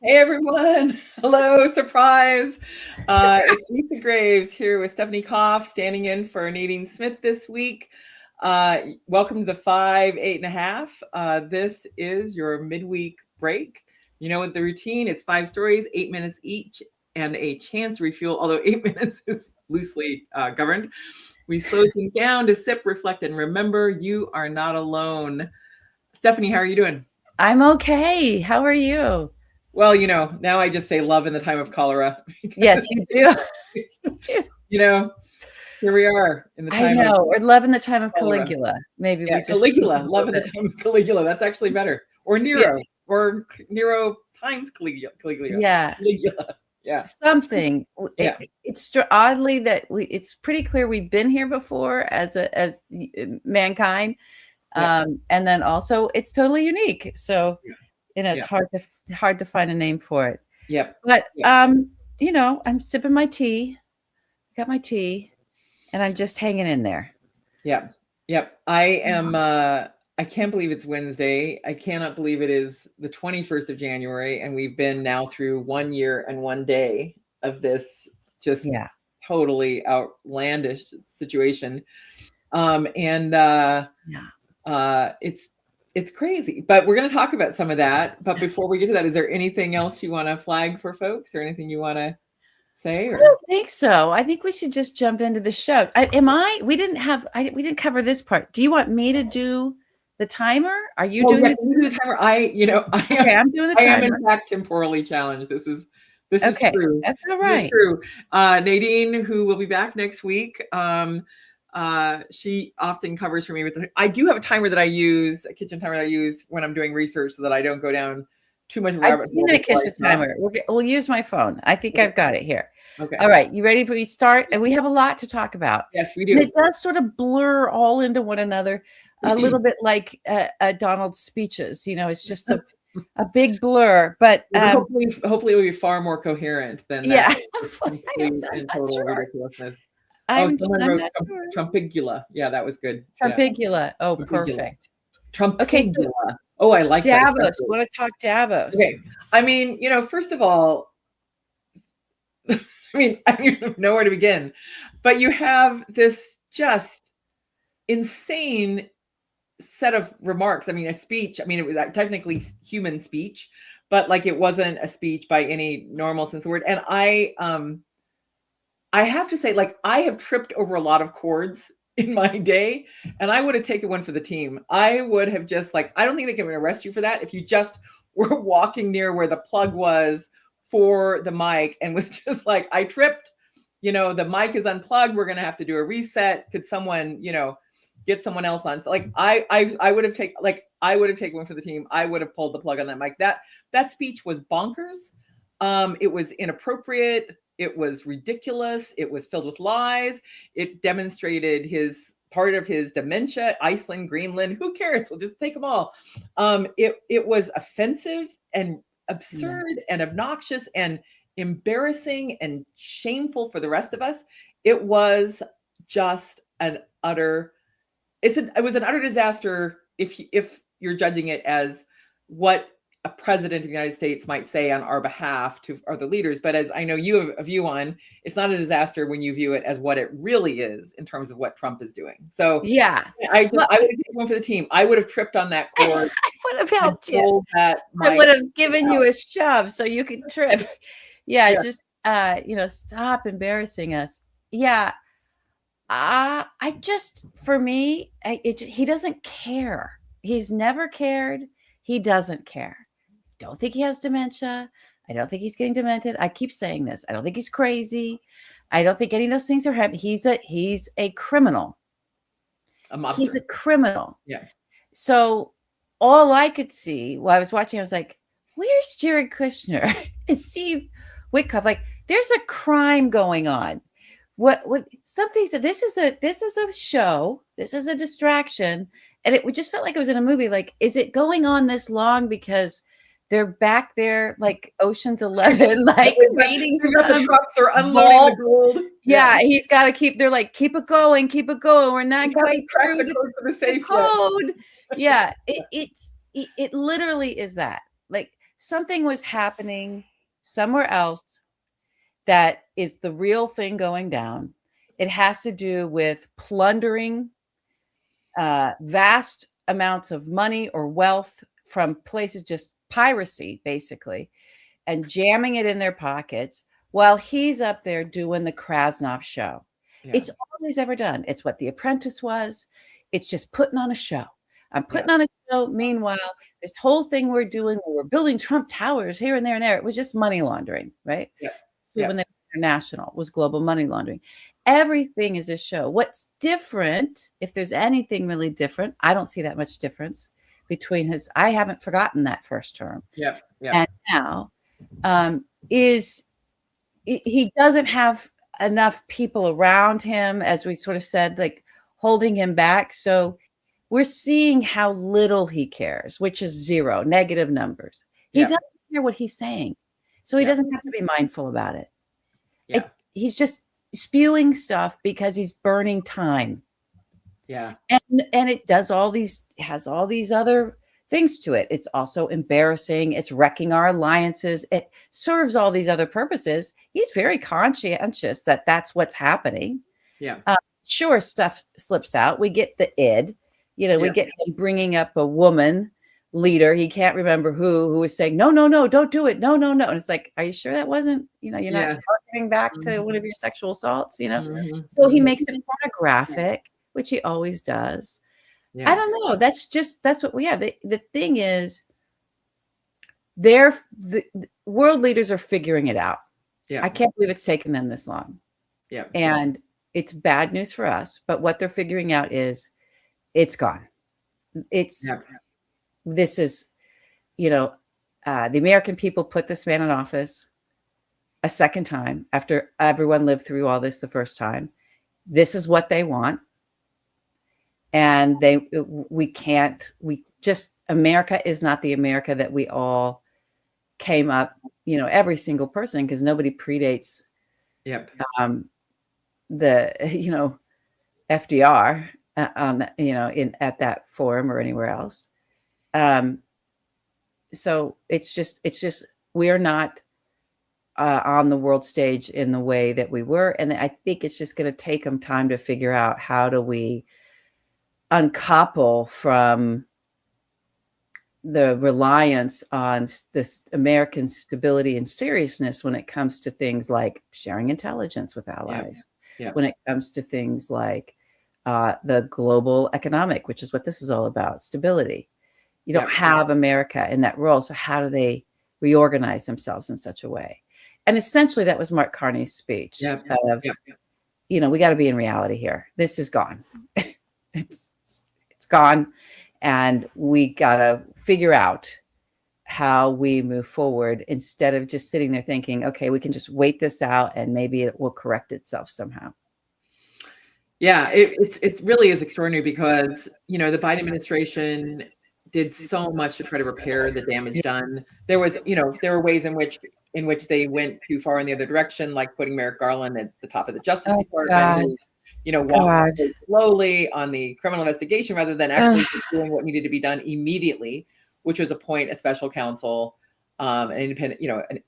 Hey everyone. Hello, surprise. It's Lisa Graves here with Stephanie Koff, standing in for Nadine Smith this week. Welcome to the 5, 8.5. This is your midweek break. You know what the routine, it's 5 stories, 8 minutes each, and a chance to refuel, although 8 minutes is loosely governed. We slow things down to sip, reflect, and remember you are not alone. Stephanie, how are you doing? I'm okay. How are you? Well, now I just say love in the time of cholera. Yes, you do. You do. Here we are in the I time know. of Or love in the time of cholera. Caligula. Maybe Yeah, we just Caligula. Love in the time of Caligula. That's actually better. Or Nero. Yeah. Or Nero times Caligula. Yeah. Caligula. Yeah. Something. Yeah. It's oddly that it's pretty clear we've been here before as mankind. Yeah. And then also it's totally unique. So it's Yeah. hard to find a name for it. Yep. But I'm sipping my tea. Got my tea, and I'm just hanging in there. Yep. Yep. I can't believe it's Wednesday. I cannot believe it is the 21st of January, and we've been now through 1 year and 1 day of this just totally outlandish situation. It's crazy, but we're going to talk about some of that. But before we get to that, is there anything else you want to flag for folks, or anything you want to say? Or? I don't think so. I think we should just jump into the show. We didn't cover this part. Do you want me to do the timer? Are you doing the timer? I'm doing the timer. I am in fact temporally challenged. This is true. That's all right. This is true. Nadine, who will be back next week, she often covers for me I do have a timer that I use, a kitchen timer that I use when I'm doing research, so that I don't go down too much. I've seen that kitchen timer. We'll use my phone. I think I've got it here. Okay. All right. You ready for we start? And we have a lot to talk about. Yes, we do. And it does sort of blur all into one another, a little bit like Donald's speeches. It's just a big blur. But hopefully it will be far more coherent than that. Total ridiculousness. Someone wrote Trumpigula. Yeah, that was good. Trumpigula. Yeah. Oh, perfect. Trumpigula. Okay, so I like Davos. That. Want to talk Davos? Okay. I mean, first of all, I don't know nowhere to begin, but you have this just insane set of remarks. A speech. It was technically human speech, but it wasn't a speech by any normal sense of the word. And I have to say, I have tripped over a lot of chords in my day, and I would have taken one for the team. I would have just I don't think they can arrest you for that if you just were walking near where the plug was for the mic and was just I tripped, the mic is unplugged. We're going to have to do a reset. Could someone, get someone else on? So I would have taken, I would have taken one for the team. I would have pulled the plug on that mic. That speech was bonkers. It was inappropriate. It was ridiculous. It was filled with lies. It demonstrated part of his dementia. Iceland, Greenland, who cares? We'll just take them all. It was offensive and absurd and obnoxious and embarrassing and shameful for the rest of us. It was just it was an utter disaster if you're judging it as what a president of the United States might say on our behalf to other leaders. But as I know you have a view on, it's not a disaster when you view it as what it really is in terms of what Trump is doing. So I would have taken one for the team. I would have tripped on that cord. I would have helped you. I would have given you a shove so you could trip. Just stop embarrassing us. For me, he doesn't care. He's never cared. He doesn't care. Don't think he has dementia. I don't think he's getting demented. I keep saying this. I don't think he's crazy. I don't think any of those things are happening. He's a criminal. He's a criminal. Yeah. So all I could see while I was watching, I was like, where's Jared Kushner and Steve Witkoff? There's a crime going on. What some things that this is a show, this is a distraction, and it just felt like it was in a movie. Is it going on this long because they're back there Ocean's 11, waiting some trucks, they're unloading the gold. Yeah, he's got to keep. They're keep it going. We're not quite through the safe code. Yeah, it literally is that. something was happening somewhere else that is the real thing going down. It has to do with plundering vast amounts of money or wealth from places, just piracy, basically, and jamming it in their pockets while he's up there doing the Krasnov show. Yeah. It's all he's ever done. It's what The Apprentice was. It's just putting on a show. I'm putting on a show. Meanwhile, this whole thing we're doing, we're building Trump towers here and there and there. It was just money laundering, right? Yeah. So when they were international, was global money laundering. Everything is a show. What's different, if there's anything really different, I don't see that much difference between his, I haven't forgotten that first term. Yeah. And now is he doesn't have enough people around him, as we sort of said, like holding him back. So we're seeing how little he cares, which is zero, negative numbers. He doesn't hear what he's saying. So he doesn't have to be mindful about it. He's just spewing stuff because he's burning time. Yeah. And it does has all these other things to it. It's also embarrassing. It's wrecking our alliances. It serves all these other purposes. He's very conscientious that that's what's happening. Yeah. Sure, stuff slips out. We get the id. We get him bringing up a woman leader. He can't remember who was saying, no, don't do it. No. And it's like, are you sure that wasn't, you're not harkening back to one of your sexual assaults, So he makes it pornographic, which he always does. Yeah. I don't know. That's what we have. The thing is, the world leaders are figuring it out. Yeah. I can't believe it's taken them this long. Yeah. And it's bad news for us, but what they're figuring out is it's gone. This is, the American people put this man in office a second time after everyone lived through all this the first time. This is what they want. And America is not the America that we all came up, every single person, because nobody predates the, FDR, at that forum or anywhere else. So it's just, we are not on the world stage in the way that we were. And I think it's just going to take them time to figure out how do we uncouple from the reliance on this American stability and seriousness when it comes to things like sharing intelligence with allies, when it comes to things like the global economic, which is what this is all about, stability. You don't have America in that role. So how do they reorganize themselves in such a way? And essentially that was Mark Carney's speech of, we got to be in reality here. This is gone. It's gone. And we got to figure out how we move forward instead of just sitting there thinking, okay, we can just wait this out and maybe it will correct itself somehow. Yeah, it really is extraordinary because, the Biden administration did so much to try to repair the damage done. There were ways in which they went too far in the other direction, like putting Merrick Garland at the top of the Justice Department, walking slowly on the criminal investigation rather than actually doing what needed to be done immediately, which was appoint a special counsel, an independent,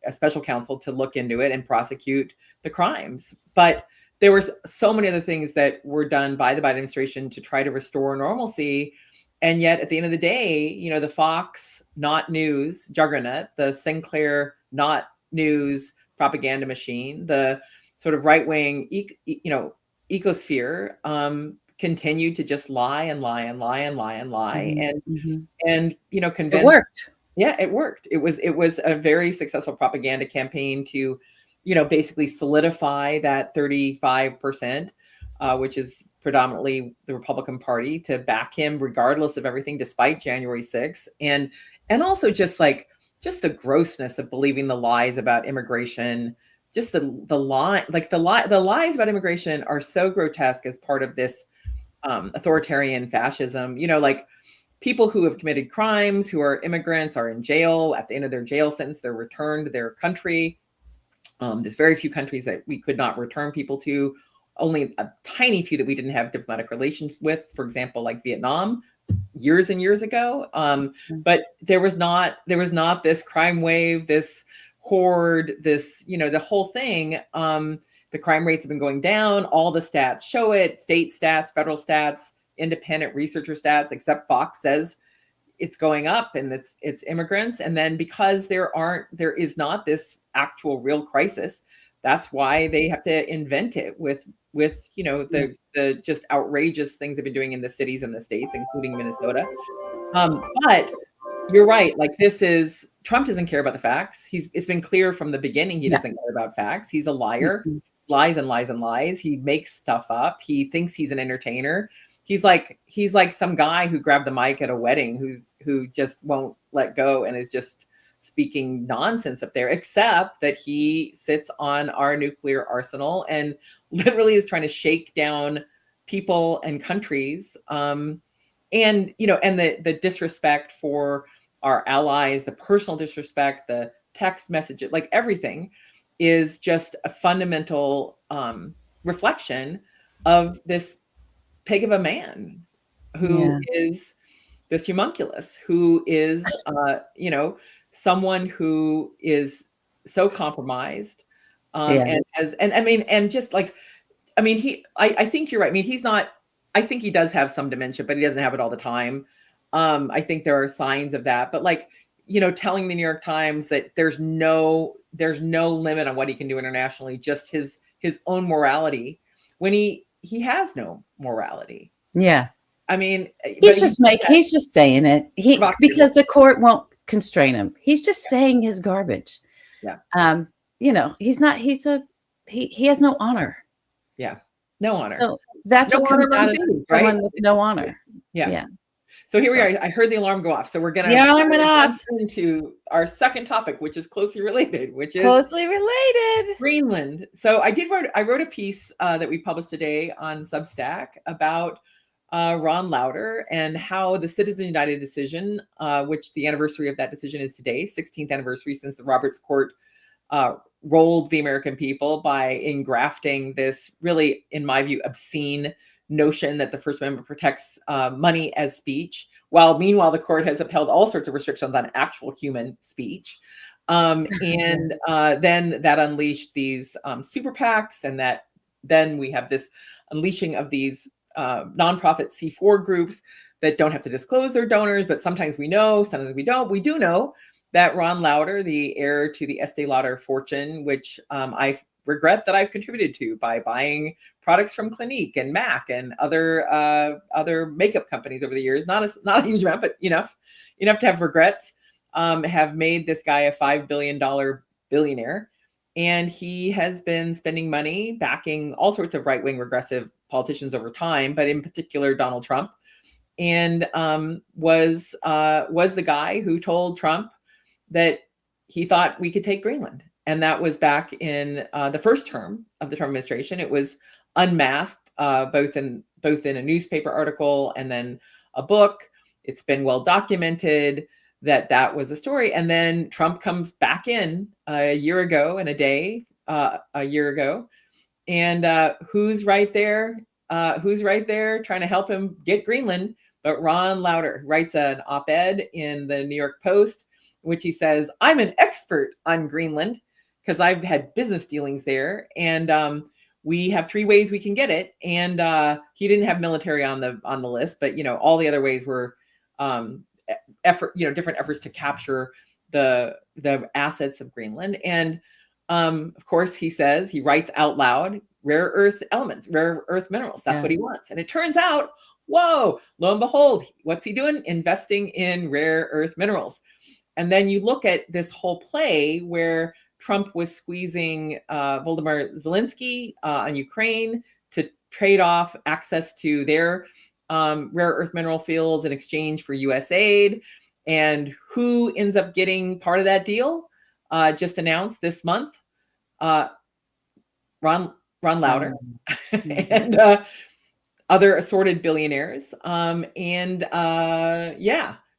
a special counsel to look into it and prosecute the crimes. But there were so many other things that were done by the Biden administration to try to restore normalcy. And yet at the end of the day, the Fox not news juggernaut, the Sinclair not news propaganda machine, the sort of right-wing, ecosphere continued to just lie and lie and lie and lie and lie. And convince. It worked. Yeah, it worked. It was a very successful propaganda campaign to, basically solidify that 35%, which is predominantly the Republican Party, to back him regardless of everything, despite January 6th. And also just the grossness of believing the lies about immigration, just the lies about immigration are so grotesque as part of this authoritarian fascism. People who have committed crimes, who are immigrants, are in jail. At the end of their jail sentence, they're returned to their country. There's very few countries that we could not return people to, only a tiny few that we didn't have diplomatic relations with. For example, like Vietnam, years and years ago. But there was not this crime wave, this horde, this, the whole thing. The crime rates have been going down. All the stats show it, state stats, federal stats, independent researcher stats, except Fox says it's going up, and it's immigrants. And then because there is not this actual real crisis, that's why they have to invent it with the just outrageous things they've been doing in the cities and the states, including Minnesota. But you're right. Like, Trump doesn't care about the facts. It's been clear from the beginning he doesn't care about facts. He's a liar, lies and lies and lies. He makes stuff up. He thinks he's an entertainer. He's like some guy who grabbed the mic at a wedding who just won't let go and is just speaking nonsense up there, except that he sits on our nuclear arsenal and literally is trying to shake down people and countries. And the disrespect for our allies, the personal disrespect, the text messages, like everything is just a fundamental reflection of this pig of a man who is this homunculus, who is, someone who is so compromised. I think you're right. I mean, I think he does have some dementia, but he doesn't have it all the time. I think there are signs of that, but telling the New York Times that there's no limit on what he can do internationally, just his own morality, when he has no morality. Yeah. I mean, he's just saying it. Because the court won't constrain him. He's just saying his garbage. Yeah. He has no honor. Yeah. No honor. So that's what comes out of someone with no honor. Yeah. So here we are. I heard the alarm go off. So we're going to jump into our second topic, which is closely related, Greenland. So I wrote a piece that we published today on Substack about Ron Lauder and how the Citizens United decision, which the anniversary of that decision is today, 16th anniversary since the Roberts Court rolled the American people by engrafting this really, in my view, obscene notion that the First Amendment protects money as speech, while meanwhile the court has upheld all sorts of restrictions on actual human speech. Then that unleashed these super PACs, and that then we have this unleashing of these nonprofit C4 groups that don't have to disclose their donors, but sometimes we know, sometimes we don't. We do know that Ron Lauder, the heir to the Estee Lauder fortune, which I regret that I've contributed to by buying products from Clinique and MAC and other makeup companies over the years, not a huge amount, but enough to have regrets, have made this guy a $5 billion billionaire. And he has been spending money backing all sorts of right-wing regressive politicians over time, but in particular Donald Trump, and was the guy who told Trump that he thought we could take Greenland. And that was back in the first term of the Trump administration. It was unmasked, both in a newspaper article and then a book. It's been well documented that was the story. And then Trump comes back in a year ago and a year ago. And who's right there trying to help him get Greenland? But Ron Lauder writes an op-ed in the New York Post, which he says, I'm an expert on Greenland because I've had business dealings there. And we have 3 ways we can get it. And he didn't have military on the list, but all the other ways were different efforts to capture the assets of Greenland. And of course, he says, he writes out loud, rare earth elements, rare earth minerals. That's what he wants. And it turns out, whoa, lo and behold, what's he doing? Investing in rare earth minerals. And then you look at this whole play where Trump was squeezing Volodymyr Zelensky on Ukraine to trade off access to their rare earth mineral fields in exchange for U.S. aid. And who ends up getting part of that deal? Just announced this month, Ron Lauder and other assorted billionaires.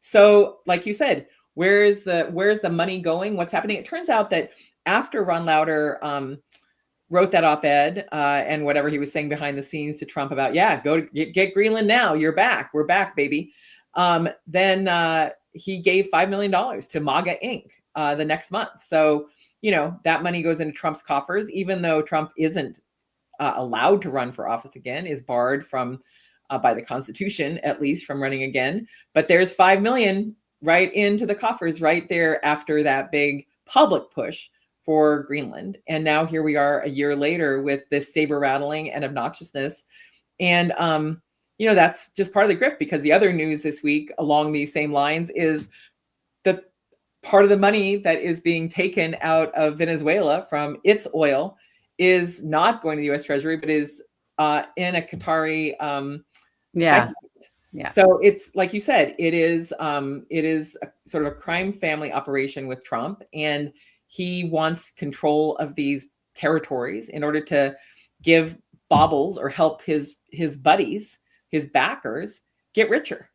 So like you said, where's the money going? What's happening? It turns out that after Ron Lauder wrote that op-ed and whatever he was saying behind the scenes to Trump about, go to get Greenland now, you're back, we're back, baby. Then he gave $5 million to MAGA Inc. The next month. So, that money goes into Trump's coffers, even though Trump isn't allowed to run for office again, is barred from by the Constitution, at least, from running again. But there's $5 million right into the coffers right there after that big public push for Greenland. And now here we are a year later with this saber rattling and obnoxiousness. And, that's just part of the grift, because the other news this week along these same lines is that part of the money that is being taken out of Venezuela from its oil is not going to the U.S. Treasury, but is in a Qatari Yeah. So it's like you said, it is a sort of a crime family operation with Trump, and he wants control of these territories in order to give baubles or help his buddies, his backers, get richer.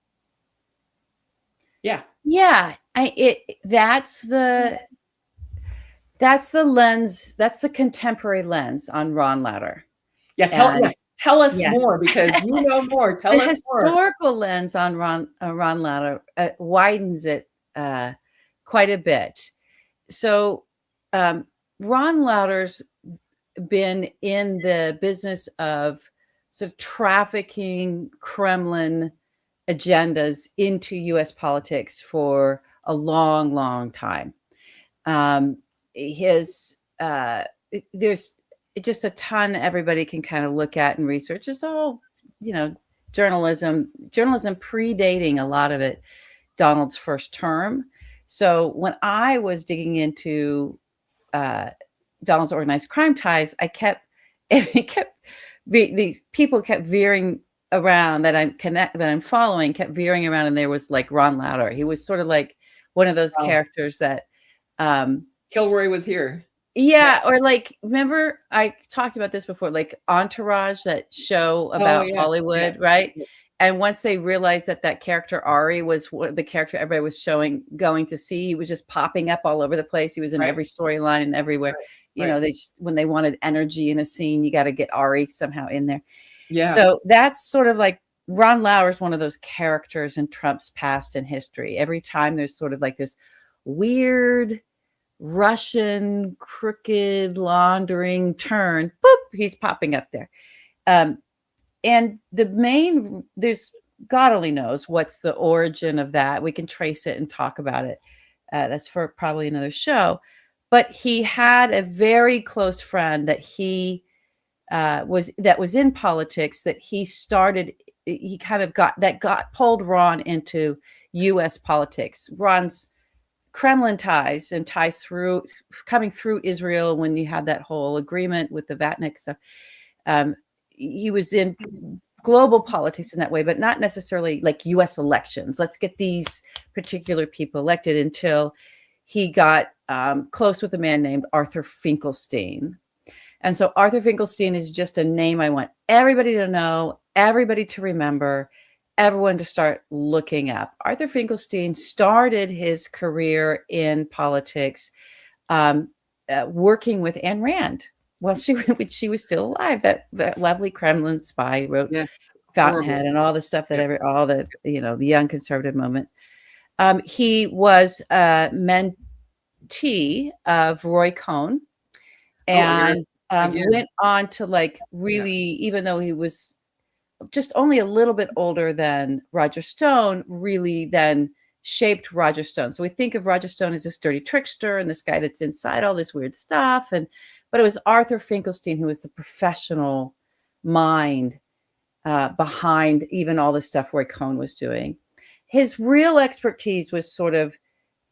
Yeah. Yeah. That's the lens. That's the contemporary lens on Ron Lauder. Yeah. Tell us more, because you know more. Tell us more. The historical lens on Ron Lauder widens it quite a bit. So Ron Lauder's been in the business of sort of trafficking Kremlin agendas into U.S. politics for a long, long time. There's just a ton everybody can kind of look at and research. It's all, journalism predating a lot of it, Donald's first term. So when I was digging into Donald's organized crime ties, these people kept veering around that I'm following, kept veering around, and there was like Ron Lauder. He was sort of like one of those characters that Kilroy was here. Yeah, or like, remember I talked about this before, like Entourage, that show about Hollywood, right? Yeah. And once they realized that character Ari was the character everybody was going to see, he was just popping up all over the place. He was in every storyline and everywhere. They when they wanted energy in a scene, you got to get Ari somehow in there. Yeah. So that's sort of like Ron Lauder is one of those characters in Trump's past and history. Every time there's sort of like this weird Russian crooked laundering turn, boop, he's popping up there. And there's God only knows what's the origin of that. We can trace it and talk about it. That's for probably another show. But he had a very close friend that was in politics, that he started. He kind of got pulled Ron into U.S. politics. Ron's Kremlin ties and ties coming through Israel when you had that whole agreement with the Vatnik stuff. He was in global politics in that way, but not necessarily like U.S. elections. Let's get these particular people elected, until he got close with a man named Arthur Finkelstein. And so Arthur Finkelstein is just a name I want everybody to know, everybody to remember, everyone to start looking up. Arthur Finkelstein started his career in politics working with Ayn Rand. Well, she was still alive. That lovely Kremlin spy wrote Fountainhead and all the stuff that the young conservative moment. He was a mentee of Roy Cohn, and went on to even though he was just only a little bit older than Roger Stone, really then shaped Roger Stone. So we think of Roger Stone as this dirty trickster and this guy that's inside all this weird stuff. But it was Arthur Finkelstein who was the professional mind behind even all the stuff Roy Cohn was doing. His real expertise was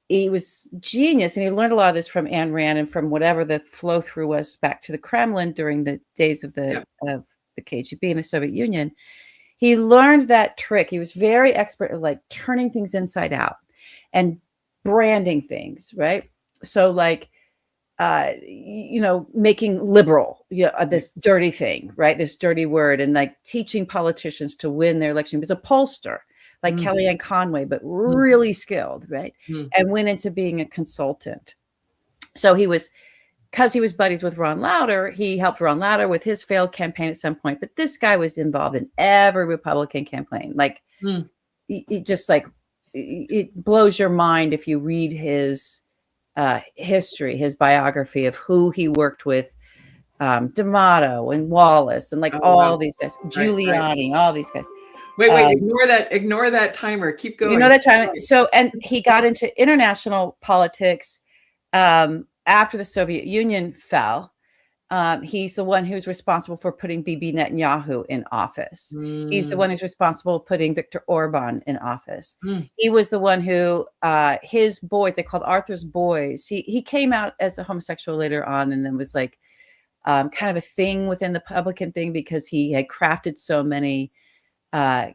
he was genius, and he learned a lot of this from Ayn Rand and from whatever the flow through was back to the Kremlin during the days of the KGB and the Soviet Union. He learned that trick. He was very expert at turning things inside out and branding things, right? So making liberal, this dirty thing, right? This dirty word, and teaching politicians to win their election. He was a pollster, like Kellyanne Conway, but really skilled, right? And went into being a consultant. So because he was buddies with Ron Lauder, he helped Ron Lauder with his failed campaign at some point. But this guy was involved in every Republican campaign. it just like it blows your mind if you read his history, his biography of who he worked with, D'Amato and Wallace and like Oh, all wow. these guys, Right, right. Giuliani, all these guys. Wait, ignore that timer. Keep going. You know that time. So, and he got into international politics after the Soviet Union fell. He's the one who's responsible for putting Bibi Netanyahu in office. He's the one who's responsible for putting Viktor Orban in office. He was the one who, his boys, they called Arthur's boys. He came out as a homosexual later on, and then was like kind of a thing within the Republican thing because he had crafted so many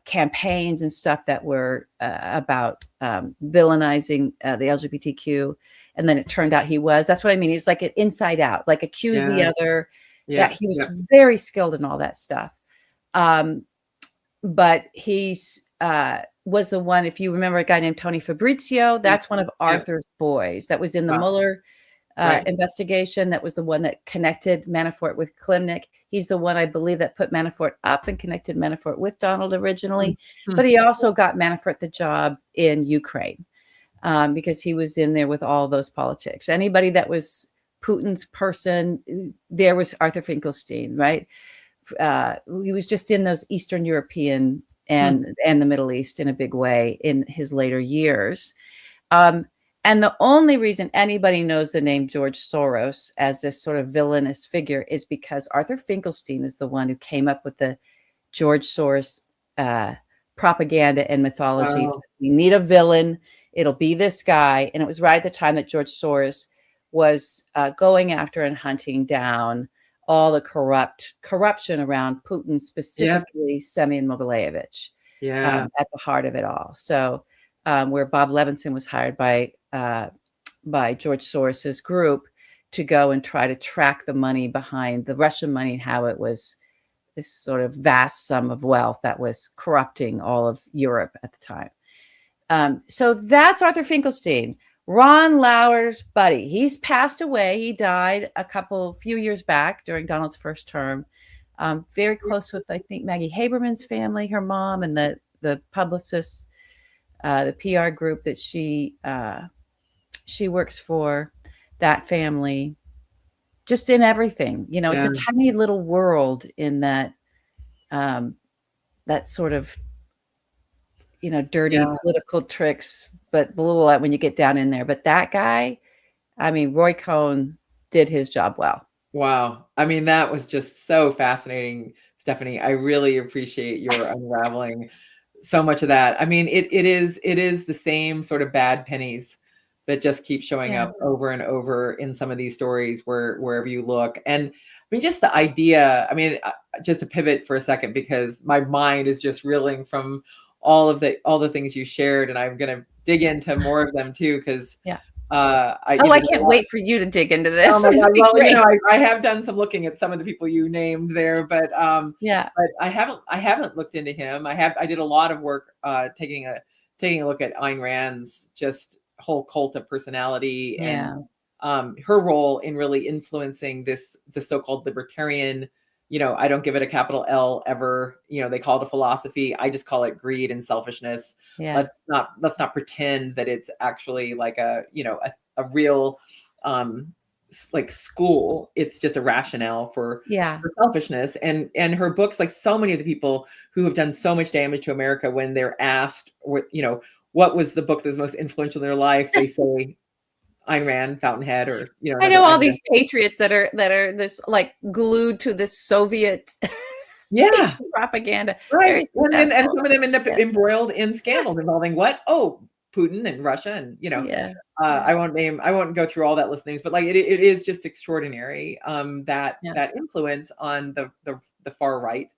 campaigns and stuff that were about villainizing the LGBTQ. And then it turned out that's what I mean. He was like an inside out, like accuse the other, that he was very skilled in all that stuff. But he's was the one, if you remember a guy named Tony Fabrizio, that's one of Arthur's boys that was in the Mueller investigation. That was the one that connected Manafort with Klimnik. He's the one, I believe, that put Manafort up and connected Manafort with Donald originally. But he also got Manafort the job in Ukraine because he was in there with all those politics. Anybody that was Putin's person, there was Arthur Finkelstein, right? He was just in those Eastern European and the Middle East in a big way in his later years. And the only reason anybody knows the name George Soros as this sort of villainous figure is because Arthur Finkelstein is the one who came up with the George Soros propaganda and mythology. Wow. We need a villain. It'll be this guy. And it was right at the time that George Soros was going after and hunting down all the corruption around Putin, specifically Semyon Mogilevich, at the heart of it all. So where Bob Levinson was hired by George Soros's group to go and try to track the money behind the Russian money and how it was this sort of vast sum of wealth that was corrupting all of Europe at the time. So that's Arthur Finkelstein, Ron Lauder's buddy. He's passed away. He died a few years back during Donald's first term. Very close with, I think, Maggie Haberman's family, her mom, and the publicist, the PR group that she works for, that family, just in everything. You know, it's a tiny little world in that that sort of, you know, dirty political tricks, but a little when you get down in there. But that guy, I mean, Roy Cohn did his job well. Wow. I mean, that was just so fascinating, Stephanie. I really appreciate your unraveling so much of that. I mean, it is the same sort of bad pennies that just keep showing up over and over in some of these stories wherever you look. And I mean, just the idea, I mean, just to pivot for a second, because my mind is just reeling from all the things you shared, and I'm going to dig into more of them too, because I can't wait for you to dig into this. Oh my God. Well, you know, I have done some looking at some of the people you named there, but but I haven't looked into him. I did a lot of work taking a look at Ayn Rand's just whole cult of personality and her role in really influencing the so-called libertarian. You know, I don't give it a capital L ever. You know, they call it a philosophy. I just call it greed and selfishness. Let's not pretend that it's actually like a real like school. It's just a rationale for selfishness. And her books, like so many of the people who have done so much damage to America, when they're asked, you know, what was the book that was most influential in their life, they say Ayn Rand, Fountainhead, or, you know. I know all these patriots that are this like glued to this Soviet propaganda. Right. And some of them end up embroiled in scandals involving what? Oh, Putin and Russia, and, you know, I won't go through all that list of names, but like it is just extraordinary that influence on the far right.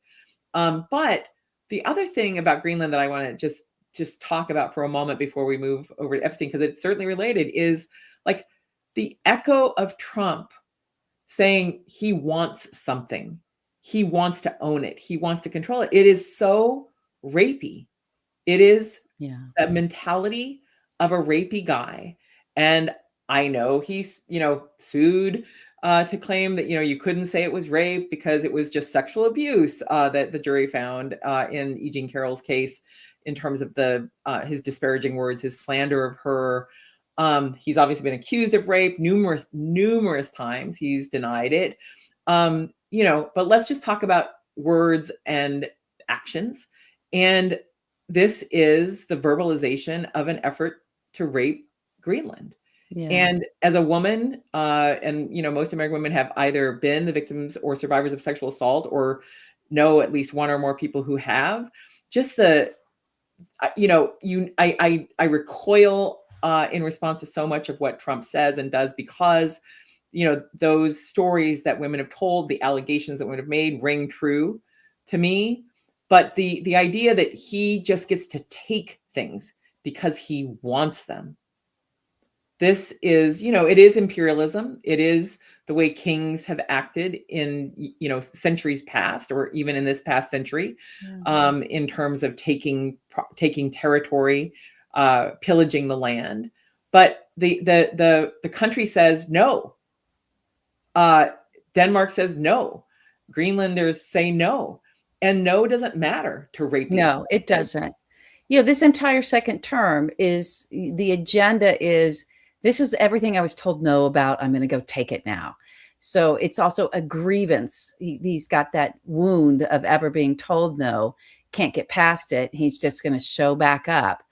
But the other thing about Greenland that I want to just talk about for a moment before we move over to Epstein, because it's certainly related, is like the echo of Trump saying he wants something. He wants to own it. He wants to control it. It is so rapey. It is that mentality of a rapey guy. And I know he's, you know, sued to claim that, you know, you couldn't say it was rape because it was just sexual abuse that the jury found in E. Jean Carroll's case. in terms of his disparaging words, his slander of her. He's obviously been accused of rape numerous times. He's denied it. But let's just talk about words and actions. And this is the verbalization of an effort to rape Greenland. Yeah. And as a woman, and most American women have either been the victims or survivors of sexual assault, or know at least one or more people who have. Just I recoil in response to so much of what Trump says and does, because those stories that women have told, the allegations that women have made, ring true to me. But the idea that he just gets to take things because he wants them. This is, it is imperialism. It is the way kings have acted in, centuries past, or even in this past century, in terms of taking territory, pillaging the land. But the country says no. Denmark says no. Greenlanders say no. And no doesn't matter to rape. No, it doesn't. This entire second term is, the agenda is, this is everything I was told no about. I'm going to go take it now. So it's also a grievance. He's got that wound of ever being told no, can't get past it. He's just going to show back up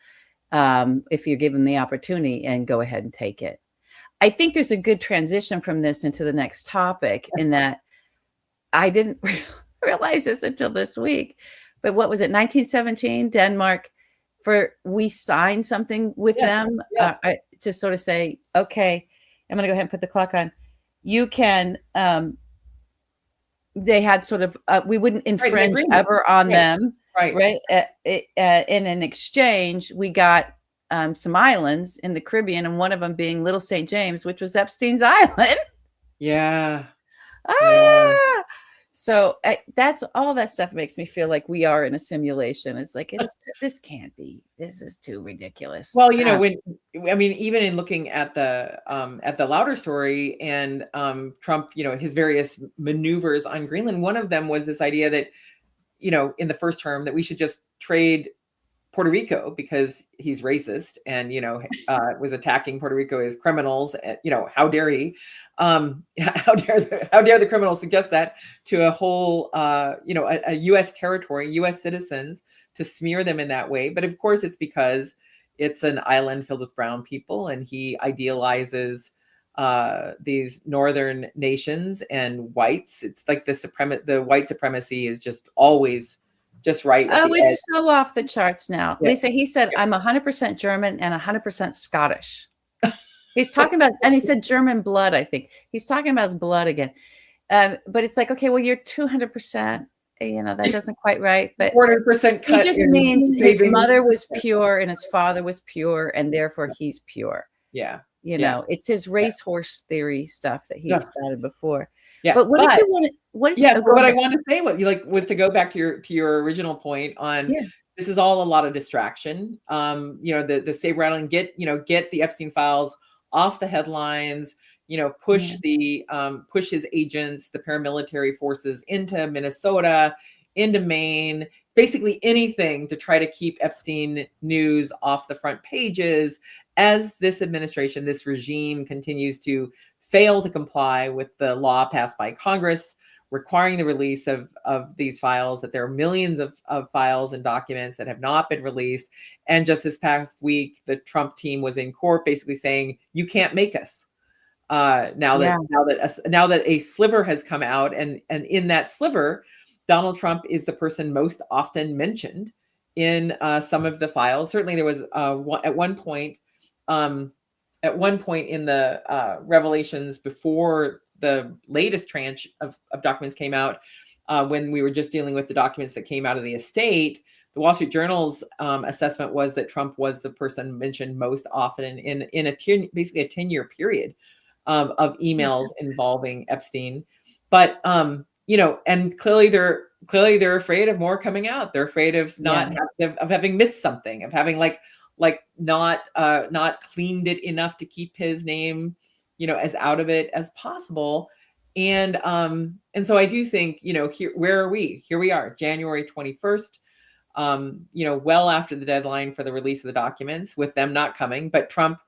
if you're given the opportunity, and go ahead and take it. I think there's a good transition from this into the next topic, in that I didn't realize this until this week. But what was it, 1917, Denmark, we signed something with them to sort of say, okay, I'm going to go ahead and put the clock on. You can, they had sort of, we wouldn't infringe ever on them. Right. In an exchange, we got some islands in the Caribbean, and one of them being Little St. James, which was Epstein's island. Yeah. So that's all that stuff makes me feel like we are in a simulation. It's like, this can't be. This is too ridiculous. Well, even in looking at the Lauder story and Trump, his various maneuvers on Greenland, one of them was this idea that, in the first term, that we should just trade Puerto Rico because he's racist and, was attacking Puerto Rico as criminals. How dare he? How dare the criminals suggest that to a whole, a U.S. territory, U.S. citizens, to smear them in that way. But of course, it's because it's an island filled with brown people, and he idealizes these northern nations and whites. It's like the white supremacy is just always just right. It's so off the charts now. Yeah. Lisa, he said, I'm 100% German and 100% Scottish. He's talking about, and he said German blood, I think. He's talking about his blood again. But it's like, okay, well, you're 200%. That doesn't quite right. But 400% cut. He just means his mother was pure and his father was pure, and therefore he's pure. Yeah. It's his racehorse theory stuff that he's started before. Yeah. But what did you want to? What I want to say was to go back to your original point on this is all a lot of distraction. The saber rattling, get the Epstein files off the headlines. Push his agents, the paramilitary forces, into Minnesota, into Maine, basically anything to try to keep Epstein news off the front pages, as this administration, this regime, continues to fail to comply with the law passed by Congress requiring the release of these files, that there are millions of files and documents that have not been released. And just this past week, the Trump team was in court basically saying, you can't make us. Now that a sliver has come out, and in that sliver, Donald Trump is the person most often mentioned in some of the files. Certainly there was at one point in the revelations before the latest tranche of documents came out, when we were just dealing with the documents that came out of the estate, the Wall Street Journal's assessment was that Trump was the person mentioned most often in basically a 10-year period of emails involving Epstein. But and clearly they're afraid of more coming out. They're afraid of of having missed something, of having not cleaned it enough to keep his name, as out of it as possible. And so I do think, here, where are we? Here we are, January 21st. well after the deadline for the release of the documents, with them not coming. But Trump,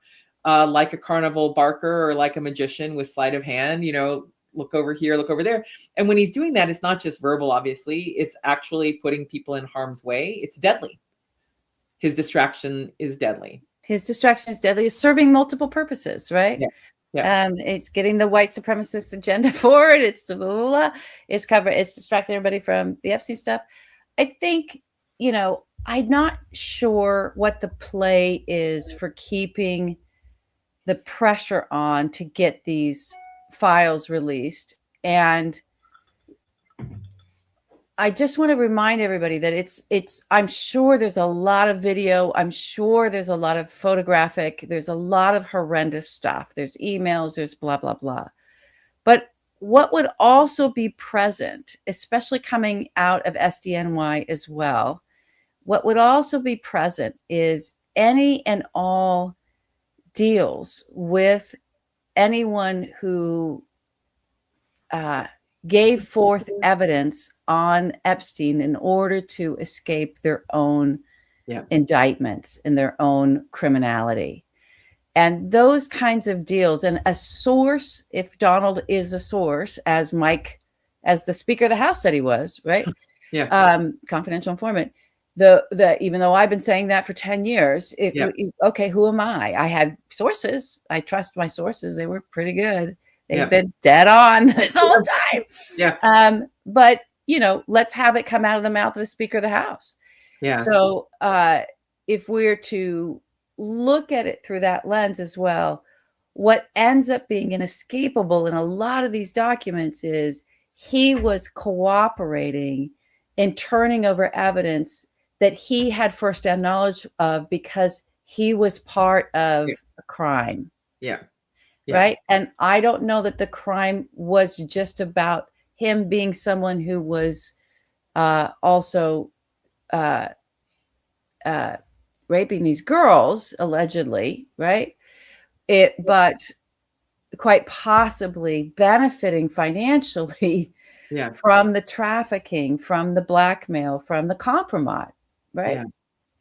like a carnival barker or like a magician with sleight of hand, look over here, look over there. And when he's doing that, it's not just verbal, obviously. It's actually putting people in harm's way. It's deadly. His distraction is deadly. His distraction is deadly. It's serving multiple purposes, right? Yeah. Yeah. It's getting the white supremacist agenda forward. It's blah, blah, blah. It's distracting everybody from the Epstein stuff. I think, I'm not sure what the play is for keeping the pressure on to get these files released. And I just want to remind everybody that I'm sure there's a lot of video. I'm sure there's a lot of photographic. There's a lot of horrendous stuff. There's emails, there's blah, blah, blah. But what would also be present, especially coming out of SDNY as well, what would also be present is any and all deals with anyone who gave forth evidence on Epstein in order to escape their own indictments and their own criminality. And those kinds of deals, and a source, if Donald is a source, as the Speaker of the House said he was, right? Yeah. Confidential informant. Even though I've been saying that for 10 years, okay, who am I? I had sources. I trust my sources. They were pretty good. They've been dead on this whole time. Yeah. But let's have it come out of the mouth of the Speaker of the House. Yeah. So if we're to look at it through that lens as well, what ends up being inescapable in a lot of these documents is he was cooperating in turning over evidence that he had firsthand knowledge of because he was part of a crime. Yeah. Right. And I don't know that the crime was just about him being someone who was also raping these girls, allegedly, right? But quite possibly benefiting financially from the trafficking, from the blackmail, from the compromise, right?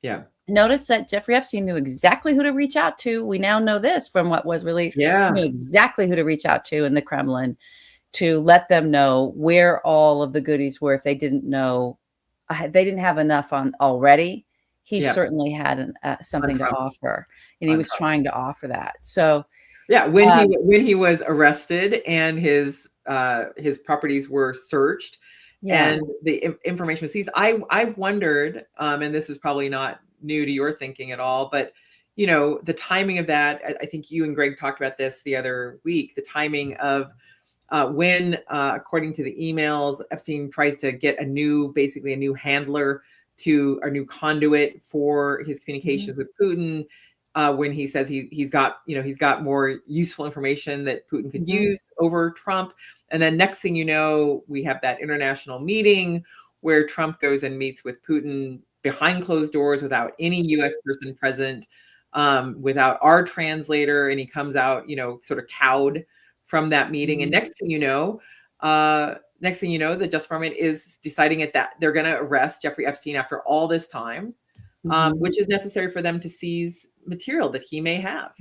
Yeah. Notice that Jeffrey Epstein knew exactly who to reach out to. We now know this from what was released. Yeah. He knew exactly who to reach out to in the Kremlin to let them know where all of the goodies were. If they didn't know, they didn't have enough on already. He certainly had something to offer, and he was trying to offer that. So, when he was arrested and his properties were searched and the information was seized, I've wondered, and this is probably not new to your thinking at all, but the timing of that. I think you and Greg talked about this the other week. The timing of when, according to the emails, Epstein tries to get a new handler, to a new conduit for his communications with Putin, when he says he's got more useful information that Putin could use over Trump. And then next thing you know, we have that international meeting where Trump goes and meets with Putin behind closed doors without any U.S. person present, without our translator. And he comes out, sort of cowed from that meeting. And next thing you know, the Justice Department is deciding that they're going to arrest Jeffrey Epstein after all this time, which is necessary for them to seize material that he may have.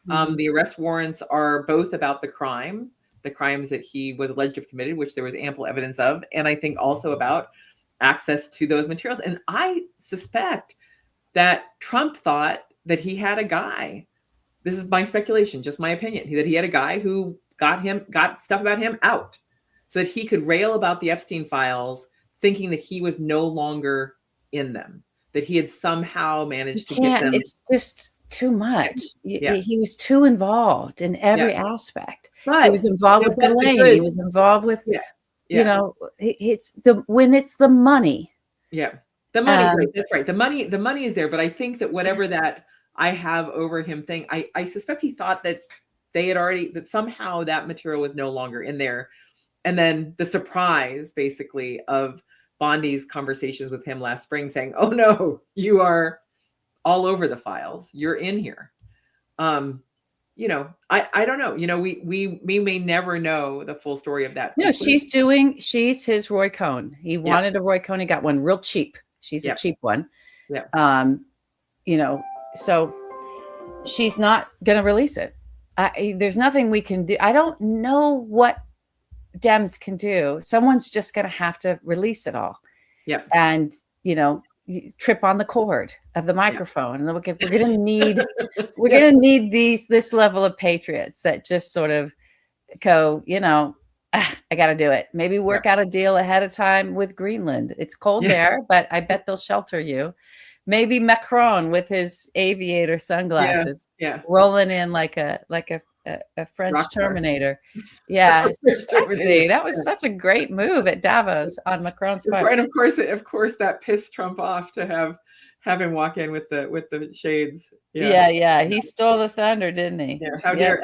The arrest warrants are both about the crimes that he was alleged to have committed, which there was ample evidence of, and I think also about access to those materials. And I suspect that Trump thought that he had a guy. This is my speculation, just my opinion, that he had a guy who got stuff about him out, so that he could rail about the Epstein files, thinking that he was no longer in them, that he had somehow managed to get them. It's just too much. He was too involved in every aspect. Right. He was involved with Ghislaine. He was involved with, it's when it's the money. Yeah. The money. Right. That's right. The money is there. But I think that whatever that I have over him thing, I suspect he thought that that somehow that material was no longer in there. And then the surprise, basically, of Bondi's conversations with him last spring saying, oh, no, you are all over the files. You're in here. I don't know. We may never know the full story of that. No, she's his Roy Cohn. He wanted a Roy Cohn. He got one real cheap. She's a cheap one. Yeah. So she's not going to release it. There's nothing we can do. I don't know what Dems can do. Someone's just going to have to release it all. Yeah. And, you trip on the cord of the microphone. And then we're going to need, going to need this level of patriots that just sort of go, I got to do it. Maybe work out a deal ahead of time with Greenland. It's cold there, but I bet they'll shelter you. Maybe Macron with his aviator sunglasses, rolling in like a French Rock Terminator. Yeah, sexy. That was such a great move at Davos on Macron's part. And of course, that pissed Trump off to have him walk in with the shades. Yeah. He stole the thunder, didn't he? Yeah. How dare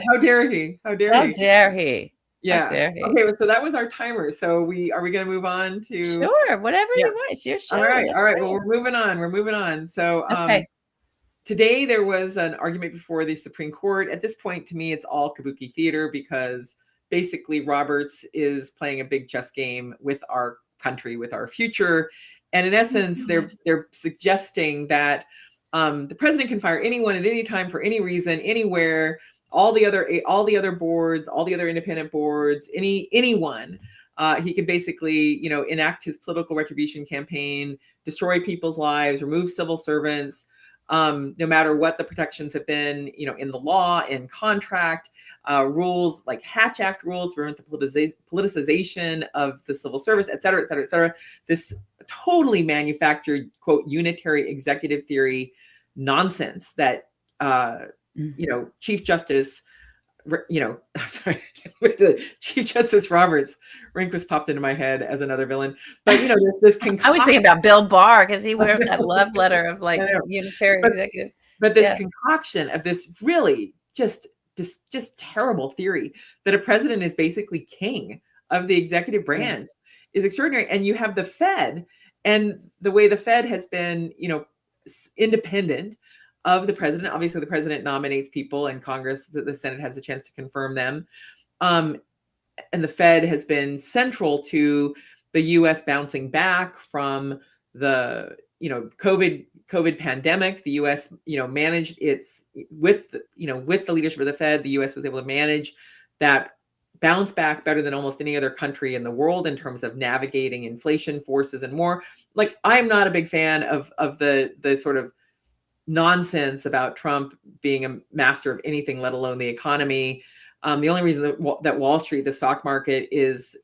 he? How dare he? Yeah. Okay. So that was our timer. So are we going to move on to? Sure. Whatever you want. It's your show. All right. Well, we're moving on. So, today there was an argument before the Supreme Court. At this point, to me, it's all kabuki theater because basically Roberts is playing a big chess game with our country, with our future. And in essence, they're suggesting that the president can fire anyone at any time for any reason, anywhere. All the other boards, all the other independent boards, anyone, he could basically, enact his political retribution campaign, destroy people's lives, remove civil servants, no matter what the protections have been, in the law, in contract, rules like Hatch Act rules to prevent the politicization of the civil service, et cetera, et cetera, et cetera. This totally manufactured, quote, unitary executive theory nonsense that, Chief Justice, Chief Justice Roberts, Rehnquist popped into my head as another villain. But this I was thinking about Bill Barr because he wrote that love letter of unitary executive. But this concoction of this really just terrible theory that a president is basically king of the executive branch is extraordinary. And you have the Fed, and the way the Fed has been, independent of the president. Obviously, the president nominates people, and Congress, the Senate has a chance to confirm them. And the Fed has been central to the U.S. bouncing back from the, COVID pandemic. The U.S., managed with the leadership of the Fed, the U.S. was able to manage that bounce back better than almost any other country in the world in terms of navigating inflation forces and more. Like, I'm not a big fan of the sort of nonsense about Trump being a master of anything, let alone the economy. The only reason that Wall Street, the stock market, is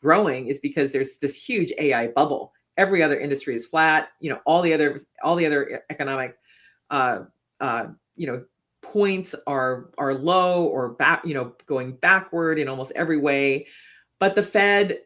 growing is because there's this huge AI bubble. Every other industry is flat. All the other economic, points are low or back, going backward in almost every way. But the Fed,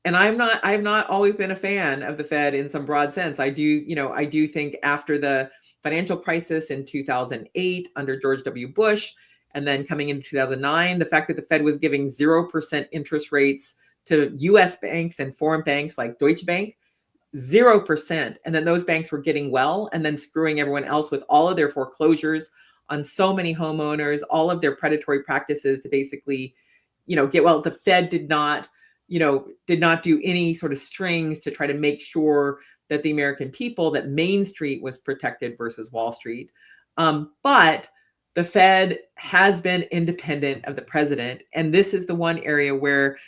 and I've not always been a fan of the Fed in some broad sense. I do think after the financial crisis in 2008 under George W. Bush, and then coming into 2009, the fact that the Fed was giving 0% interest rates to U.S. banks and foreign banks like Deutsche Bank, 0%. And then those banks were getting well and then screwing everyone else with all of their foreclosures on so many homeowners, all of their predatory practices to basically, get well. The Fed did not do any sort of strings to try to make sure that the American people, that Main Street was protected versus Wall Street. But the Fed has been independent of the president. And this is the one area where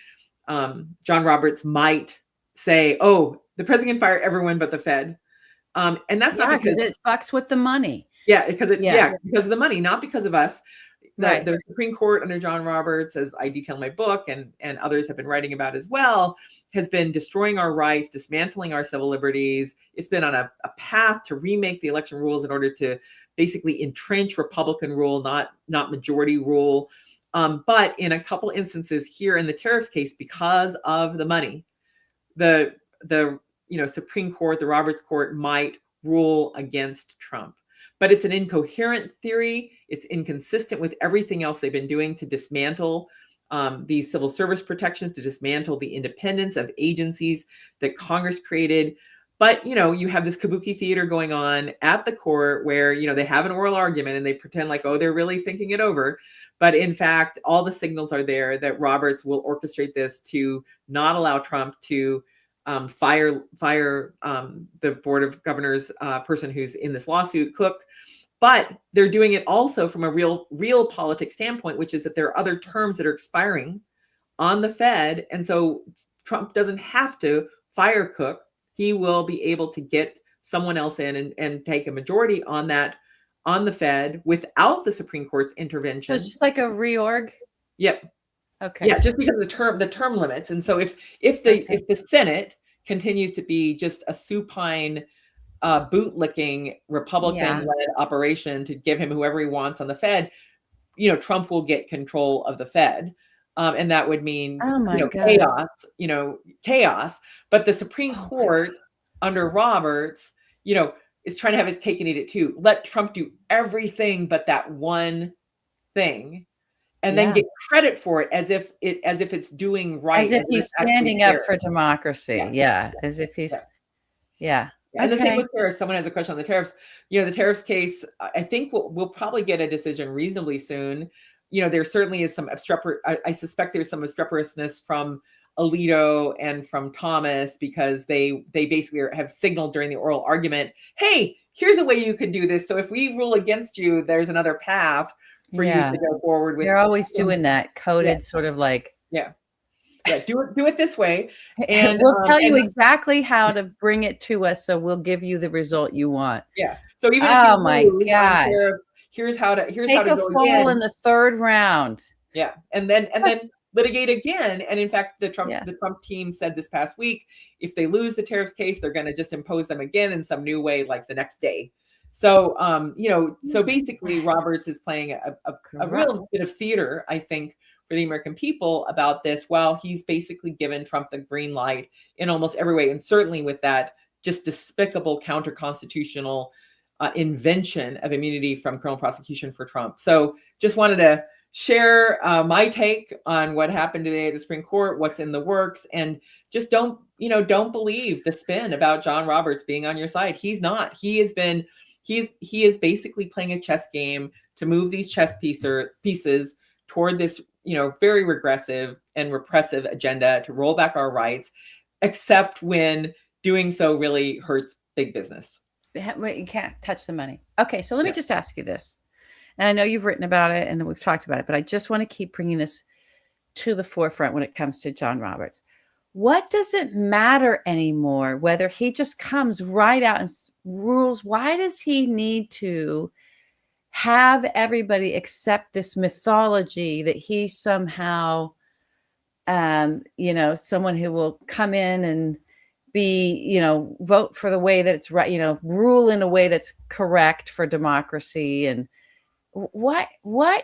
John Roberts might say, oh, the president can fire everyone but the Fed. And that's not because it fucks with the money. Yeah, because of the money, not because of us. The Supreme Court under John Roberts, as I detail in my book, and others have been writing about as well, has been destroying our rights, dismantling our civil liberties. It's been on a path to remake the election rules in order to basically entrench Republican rule, not majority rule. But in a couple instances here in the tariffs case, because of the money, the Supreme Court, the Roberts Court, might rule against Trump. But it's an incoherent theory. It's inconsistent with everything else they've been doing to dismantle these civil service protections, to dismantle the independence of agencies that Congress created. But, you have this kabuki theater going on at the court where, they have an oral argument and they pretend like, oh, they're really thinking it over. But in fact, all the signals are there that Roberts will orchestrate this to not allow Trump to fire the board of governors person who's in this lawsuit, Cook. But they're doing it also from a real politics standpoint, which is that there are other terms that are expiring on the Fed. And so Trump doesn't have to fire Cook. He will be able to get someone else in and take a majority on the Fed without the Supreme Court's intervention. So it's just like a reorg? Yep. Okay. Yeah, just because of the term limits. And so if the Senate continues to be just a supine bootlicking Republican-led operation to give him whoever he wants on the Fed, Trump will get control of the Fed. And that would mean chaos. But the Supreme Court under Roberts, is trying to have his cake and eat it too. Let Trump do everything but that one thing, and then get credit for it as if it's doing right. As if he's standing up for democracy. Yeah. As if he's And the same with tariffs. Someone has a question on the tariffs. The tariffs case, I think we'll probably get a decision reasonably soon. There certainly is some I suspect there's some obstreperousness from Alito and from Thomas, because they basically have signaled during the oral argument, hey, here's a way you can do this. So if we rule against you, there's another path for you to go forward with. They're always doing that coded sort of like. Yeah, do it this way, and we'll tell you exactly how to bring it to us, so we'll give you the result you want. Yeah. So even my God, here's how to take a fall in the third round. Yeah, and then litigate again. And in fact, the Trump team said this past week, if they lose the tariffs case, they're going to just impose them again in some new way, like the next day. So so basically, Roberts is playing a real bit of theater, I think, for the American people about this, while he's basically given Trump the green light in almost every way, and certainly with that just despicable counter-constitutional invention of immunity from criminal prosecution for Trump. So just wanted to share my take on what happened today at the Supreme Court, what's in the works, and just don't believe the spin about John Roberts being on your side. He's not. He is basically playing a chess game to move these chess pieces toward this, very regressive and repressive agenda to roll back our rights, except when doing so really hurts big business. You can't touch the money. Okay, so let me just ask you this. And I know you've written about it and we've talked about it, but I just want to keep bringing this to the forefront when it comes to John Roberts. What does it matter anymore whether he just comes right out and rules? Why does he need to have everybody accept this mythology that he's somehow, someone who will come in and be, vote for the way that's right, rule in a way that's correct for democracy? And what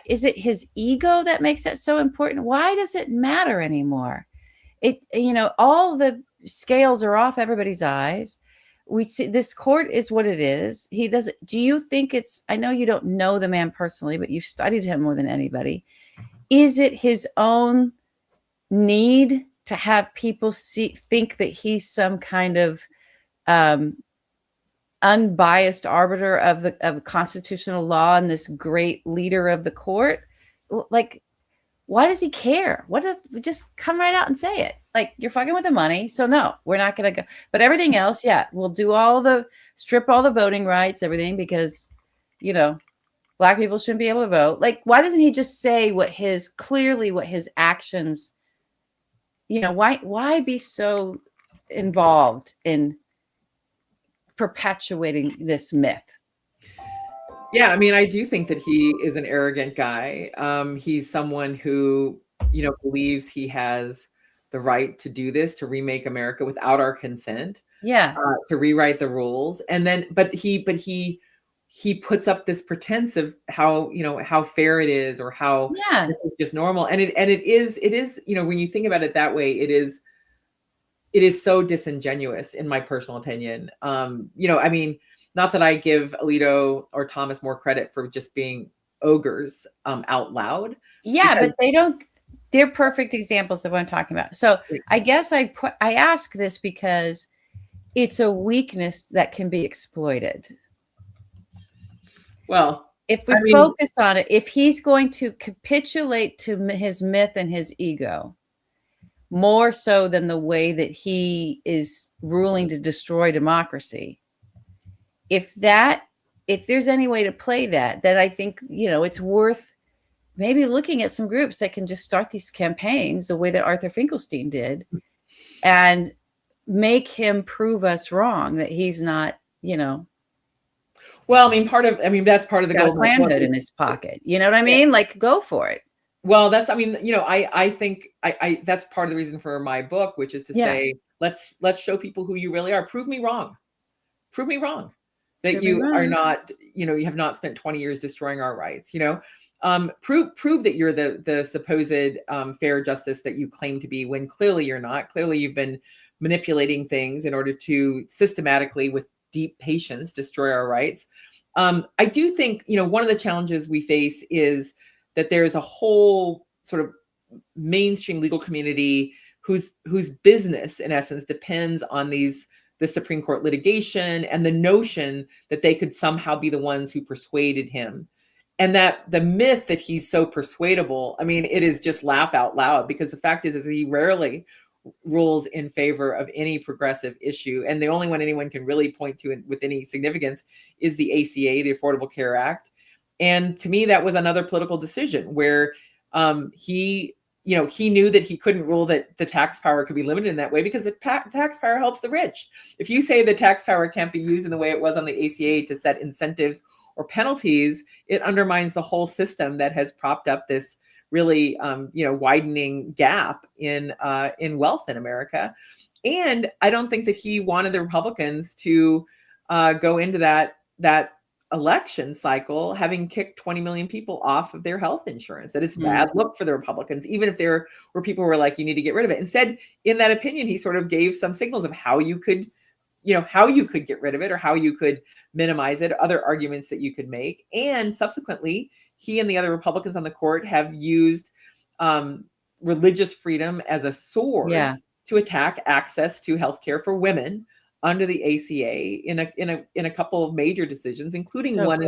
is it, his ego that makes it so important? Why does it matter anymore? All the scales are off everybody's eyes. We see this court is what it is. Do you think I know you don't know the man personally, but you've studied him more than anybody. Is it his own need to have people think that he's some kind of unbiased arbiter of constitutional law and this great leader of the court? Like, why does he care? What if we just come right out and say it? Like, you're fucking with the money. So no, we're not going to go. But everything else, we'll do strip all the voting rights, everything, because, Black people shouldn't be able to vote. Like, why doesn't he just say what his actions, why be so involved in perpetuating this myth? Yeah, I mean, I do think that he is an arrogant guy. He's someone who, believes he has the right to do this, to remake America without our consent. Yeah. To rewrite the rules. And then, but he puts up this pretense of how fair it is, or how it's just normal. And it is, when you think about it that way, it is so disingenuous, in my personal opinion. I mean, not that I give Alito or Thomas more credit for just being ogres out loud. Yeah, but they're perfect examples of what I'm talking about. So I guess I ask this because it's a weakness that can be exploited. Well, if we focus on it, if he's going to capitulate to his myth and his ego, more so than the way that he is ruling to destroy democracy. If there's any way to play that, then I think, it's worth maybe looking at some groups that can just start these campaigns the way that Arthur Finkelstein did and make him prove us wrong that he's not, Well, that's part of the got a goal. clan hood in his pocket. You know what I mean? Like, go for it. Well, I think that's part of the reason for my book, which is to say, let's show people who you really are. Prove me wrong that are not, you have not spent 20 years destroying our rights, prove that you're the supposed fair justice that you claim to be, when clearly you're not. Clearly you've been manipulating things in order to systematically, with deep patience, destroy our rights. I do think, one of the challenges we face is that there's a whole sort of mainstream legal community whose business, in essence, depends on the Supreme Court litigation and the notion that they could somehow be the ones who persuaded him. And that the myth that he's so persuadable, it is just laugh out loud, because the fact is he rarely rules in favor of any progressive issue. And the only one anyone can really point to with any significance is the ACA, the Affordable Care Act. And to me, that was another political decision where he knew that he couldn't rule that the tax power could be limited in that way, because the tax power helps the rich. If you say the tax power can't be used in the way it was on the ACA to set incentives or penalties, it undermines the whole system that has propped up this really, widening gap in wealth in America. And I don't think that he wanted the Republicans to go into that election cycle having kicked 20 million people off of their health insurance. That it's a bad look for the Republicans, even if there were people who were like, you need to get rid of it. Instead, in that opinion, he sort of gave some signals of how you could get rid of it, or how you could minimize it, other arguments that you could make. And subsequently, he and the other Republicans on the court have used religious freedom as a sword to attack access to healthcare for women under the ACA in a couple of major decisions, including one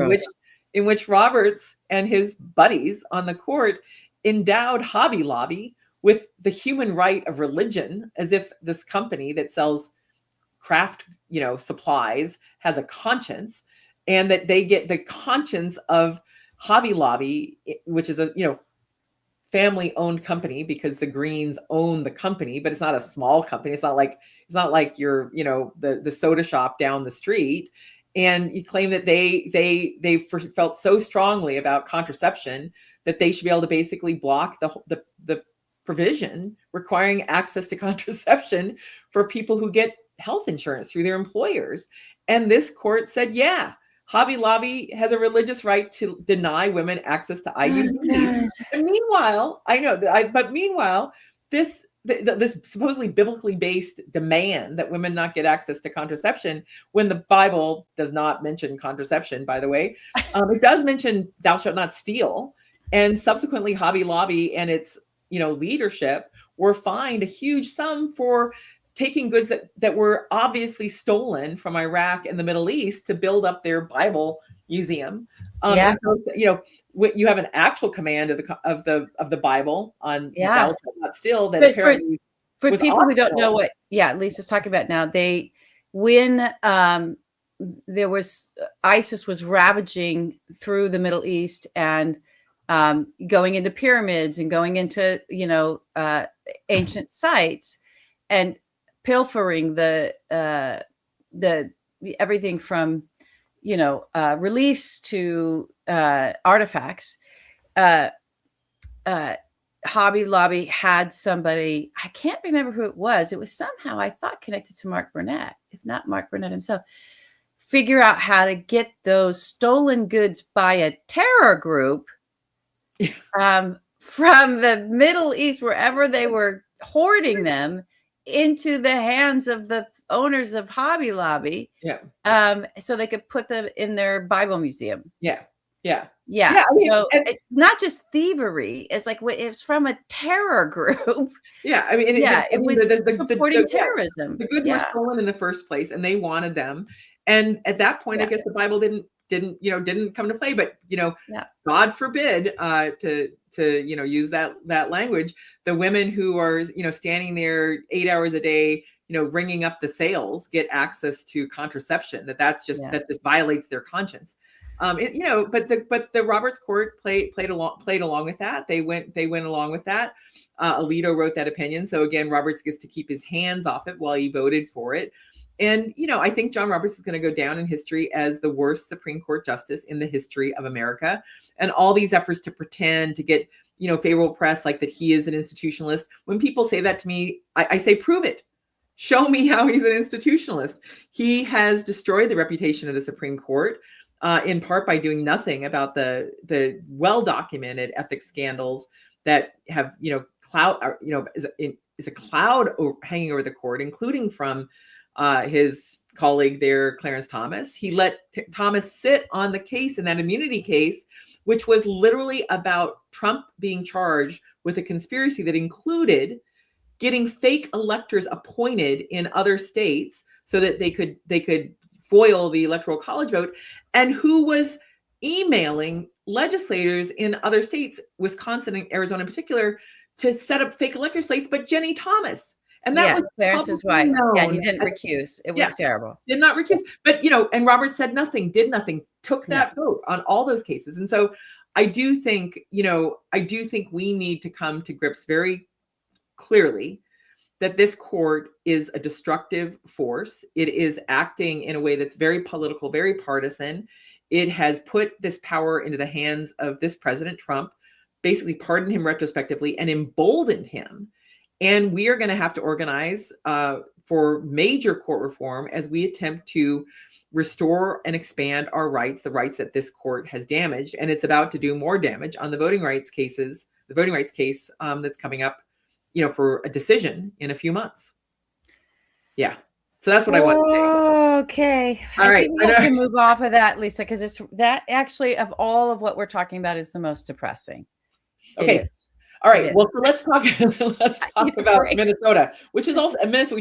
in which Roberts and his buddies on the court endowed Hobby Lobby with the human right of religion, as if this company that sells craft, supplies has a conscience, and that they get the conscience of Hobby Lobby, which is a, family owned company, because the Greens own the company, but it's not a small company. It's not like your, the soda shop down the street. And you claim that they felt so strongly about contraception that they should be able to basically block the provision requiring access to contraception for people who get health insurance through their employers. And this court said, Hobby Lobby has a religious right to deny women access to IUDs. And meanwhile, this supposedly biblically based demand that women not get access to contraception, when the Bible does not mention contraception, by the way, it does mention thou shalt not steal. And subsequently, Hobby Lobby and its leadership were fined a huge sum for taking goods that were obviously stolen from Iraq and the Middle East to build up their Bible museum. So, you have an actual command of the Bible on thou shalt not steal, that but apparently for people optional. who don't know what Lisa's talking about now, when there was ISIS was ravaging through the Middle East and going into pyramids and going into ancient sites and pilfering the everything from reliefs to artifacts. Hobby Lobby had somebody, I can't remember who it was. It was somehow, I thought, connected to Mark Burnett, if not Mark Burnett himself, figure out how to get those stolen goods by a terror group from the Middle East, wherever they were hoarding them, into the hands of the owners of Hobby Lobby. So they could put them in their Bible museum. So it's not just thievery. It's like it's from a terror group. It was supporting terrorism. The goods were stolen in the first place, and they wanted them. And at that point, I guess the Bible didn't didn't come to play. But Yeah. God forbid to use that language. The women who are standing there 8 hours a day, ringing up the sales, get access to contraception. That just violates their conscience. But the Roberts Court played along with that. They went along with that. Alito wrote that opinion. So again, Roberts gets to keep his hands off it while he voted for it. And, I think John Roberts is going to go down in history as the worst Supreme Court justice in the history of America. And all these efforts to pretend to get, favorable press, like that he is an institutionalist. When people say that to me, I say, prove it. Show me how he's an institutionalist. He has destroyed the reputation of the Supreme Court, in part by doing nothing about the well-documented ethics scandals that have, is a cloud hanging over the court, including from his colleague there, Clarence Thomas. He let Thomas sit on the case, in that immunity case, which was literally about Trump being charged with a conspiracy that included getting fake electors appointed in other states so that they could foil the Electoral College vote, and who was emailing legislators in other states, Wisconsin and Arizona in particular, to set up fake elector slates, but Jenny Thomas. And that was Clarence's wife. known. Yeah, he didn't recuse. It was terrible. Did not recuse. But, and Roberts said nothing, did nothing, took that vote on all those cases. And so I do think we need to come to grips very clearly that this court is a destructive force. It is acting in a way that's very political, very partisan. It has put this power into the hands of this President Trump, basically pardoned him retrospectively and emboldened him. And we are going to have to organize for major court reform as we attempt to restore and expand our rights, the rights that this court has damaged. And it's about to do more damage on the voting rights case that's coming up, for a decision in a few months. Yeah. So that's what I want to say. Okay. All right. We have to move off of that, Lisa, because it's that actually of all of what we're talking about is the most depressing. Okay. It is. All right. Well, so let's talk about Minnesota, which is also Minnesota.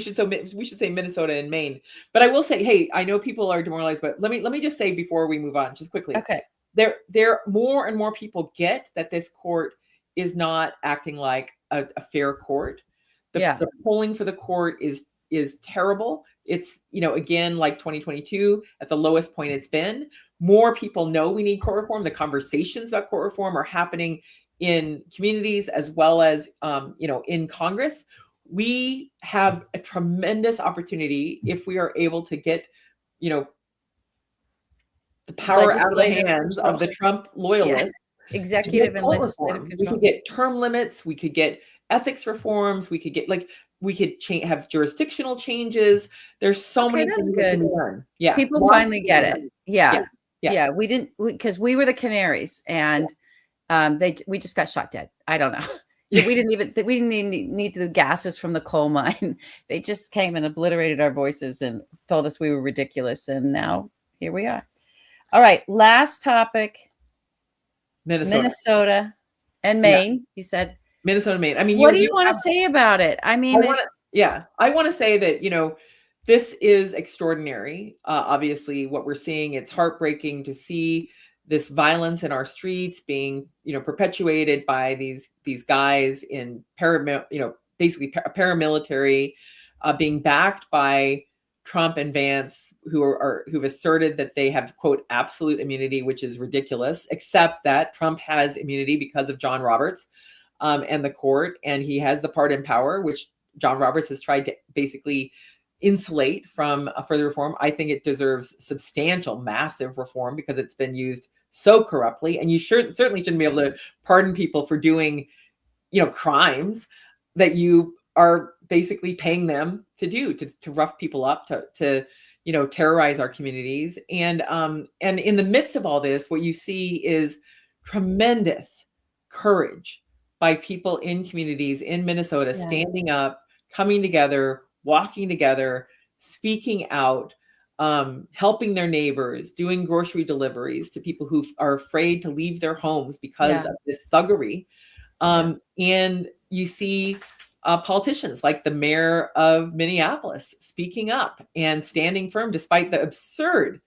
We should say Minnesota and Maine. But I will say, hey, I know people are demoralized, but let me just say before we move on, just quickly. Okay. There more and more people get that this court is not acting like a fair court. The polling for the court is terrible. It's, again, like 2022 at the lowest point it's been. More people know we need court reform. The conversations about court reform are happening in communities as well as, in Congress. We have a tremendous opportunity if we are able to get, the power out of the hands of the Trump loyalists. Yes. Executive and legislative control. We could get term limits. We could get ethics reforms. We could get have jurisdictional changes. There's so many things that can be done. Yeah. People finally get it. Yeah. We didn't, because we were the canaries and we just got shot dead. I don't know. We didn't even need the gases from the coal mine. They just came and obliterated our voices and told us we were ridiculous. And now here we are. All right. Last topic. Minnesota and Maine. You said Minnesota and Maine. I mean, what do you want to say about it? I mean, I want to say that, this is extraordinary. Obviously what we're seeing, it's heartbreaking to see this violence in our streets being, perpetuated by these guys in basically paramilitary, being backed by Trump and Vance, who've asserted that they have, quote, absolute immunity, which is ridiculous, except that Trump has immunity because of John Roberts and the court, and he has the pardon power, which John Roberts has tried to basically insulate from a further reform. I think it deserves substantial, massive reform because it's been used so corruptly. And you certainly shouldn't be able to pardon people for doing, crimes that you are basically paying them to do, to rough people up, to terrorize our communities. And in the midst of all this, what you see is tremendous courage by people in communities in Minnesota, standing up, coming together, walking together, speaking out, helping their neighbors, doing grocery deliveries to people who are afraid to leave their homes because of this thuggery. And you see politicians like the mayor of Minneapolis speaking up and standing firm despite the absurd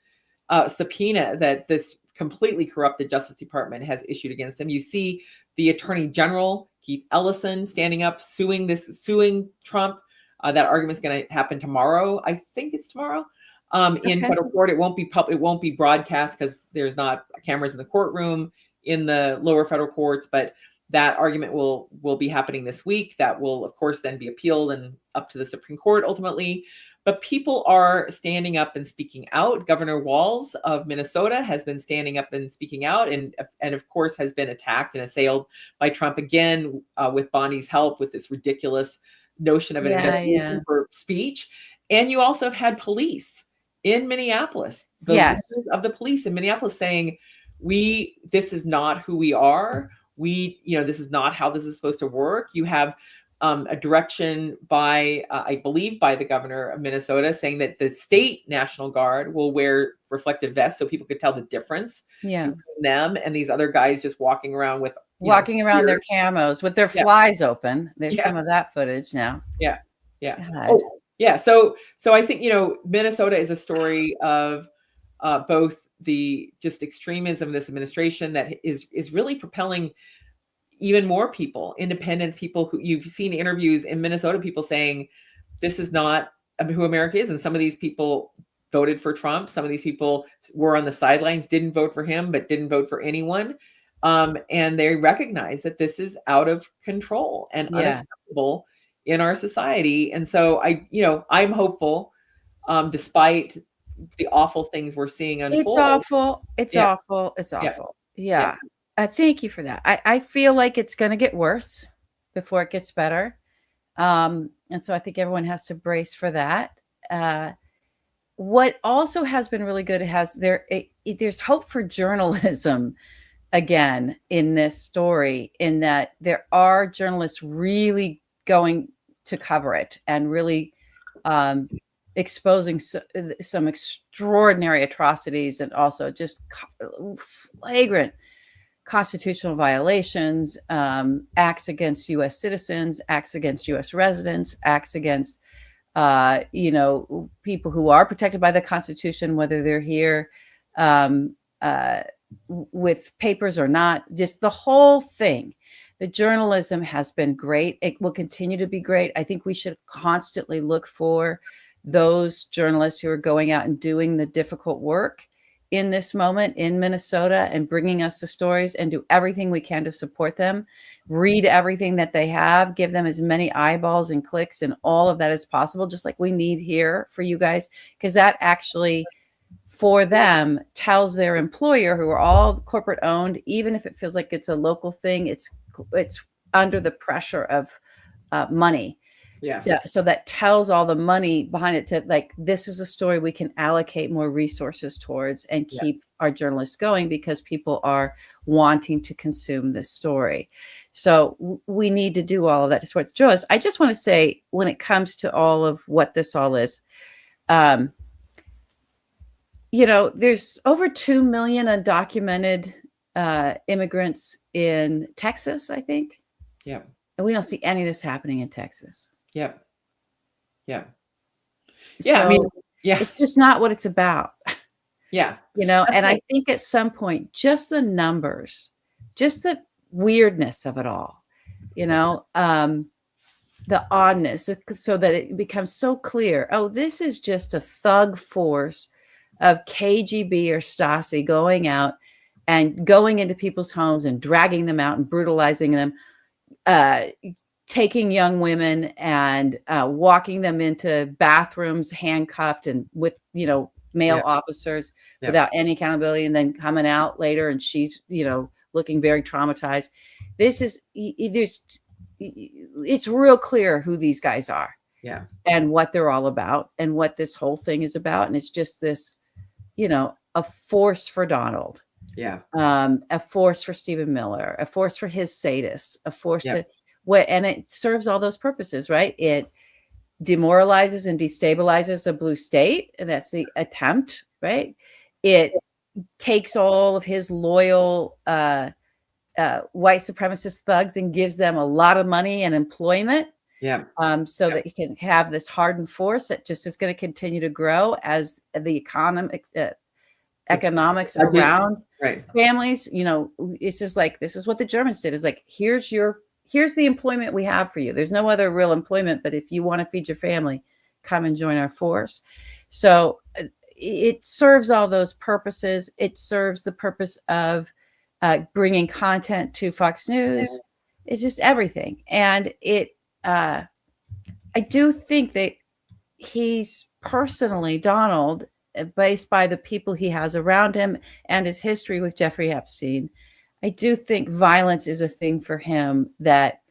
subpoena that this completely corrupted Justice Department has issued against him. You see the Attorney General, Keith Ellison, standing up, suing Trump. That argument is going to happen tomorrow. I think it's tomorrow. In federal court. It won't be broadcast because there's not cameras in the courtroom in the lower federal courts, but that argument will be happening this week. That will, of course, then be appealed and up to the Supreme Court ultimately. But people are standing up and speaking out. Governor Walz of Minnesota has been standing up and speaking out, and of course has been attacked and assailed by Trump again with Bonnie's help with this ridiculous notion of an investigation for speech. And you also have had police in Minneapolis, leaders of the police in Minneapolis saying, this is not who we are. This is not how this is supposed to work. You have a direction by, I believe, by the governor of Minnesota saying that the state National Guard will wear reflective vests so people could tell the difference between them and these other guys just walking around with their camos with their flies open. There's some of that footage now. Yeah. So I think, Minnesota is a story of both the just extremism of this administration that is really propelling even more people, independents, people who you've seen interviews in Minnesota, people saying this is not who America is. And some of these people voted for Trump. Some of these people were on the sidelines, didn't vote for him, but didn't vote for anyone. And they recognize that this is out of control and unacceptable in our society. And so I'm hopeful, despite the awful things we're seeing unfold. It's awful. Yeah. Thank you for that. I feel like it's going to get worse before it gets better. And so I think everyone has to brace for that. What also has been really good, there's hope for journalism again in this story, in that there are journalists really going to cover it and really exposing some extraordinary atrocities and also just flagrant constitutional violations, acts against U.S. citizens, acts against U.S. residents, acts against, people who are protected by the Constitution, whether they're here with papers or not, just the whole thing. The journalism has been great. It will continue to be great. I think we should constantly look for those journalists who are going out and doing the difficult work in this moment in Minnesota and bringing us the stories, and do everything we can to support them. Read everything that they have, give them as many eyeballs and clicks and all of that as possible, just like we need here for you guys, because that actually, for them, tells their employer, who are all corporate owned, even if it feels like it's a local thing, it's under the pressure of money. So that tells all the money behind it to, like, this is a story we can allocate more resources towards and keep our journalists going, because people are wanting to consume this story. So we need to do all of that to support journalists. I just want to say, when it comes to all of what this all is, there's over 2 million undocumented immigrants in Texas, I think. Yeah. And we don't see any of this happening in Texas. Yeah. It's just not what it's about. Yeah. And I think at some point, just the numbers, just the weirdness of it all, the oddness, so that it becomes so clear. Oh, this is just a thug force of KGB or Stasi going out and going into people's homes and dragging them out and brutalizing them, taking young women and walking them into bathrooms handcuffed and with, male officers without any accountability, and then coming out later and she's, looking very traumatized. It's real clear who these guys are and what they're all about and what this whole thing is about. And it's just this, a force for Donald, a force for Stephen Miller, a force for his sadists, a force to and it serves all those purposes, right? It demoralizes and destabilizes a blue state. And that's the attempt, right? It takes all of his loyal white supremacist thugs and gives them a lot of money and employment. So that he can have this hardened force that just is going to continue to grow as the economics Budget. around Right. families. It's just like, this is what the Germans did. It's like, here's the employment we have for you. There's no other real employment, but if you want to feed your family, come and join our force. So it serves all those purposes. It serves the purpose of bringing content to Fox News. It's just everything. And I do think that he's personally, Donald, based by the people he has around him and his history with Jeffrey Epstein, I do think violence is a thing for him that,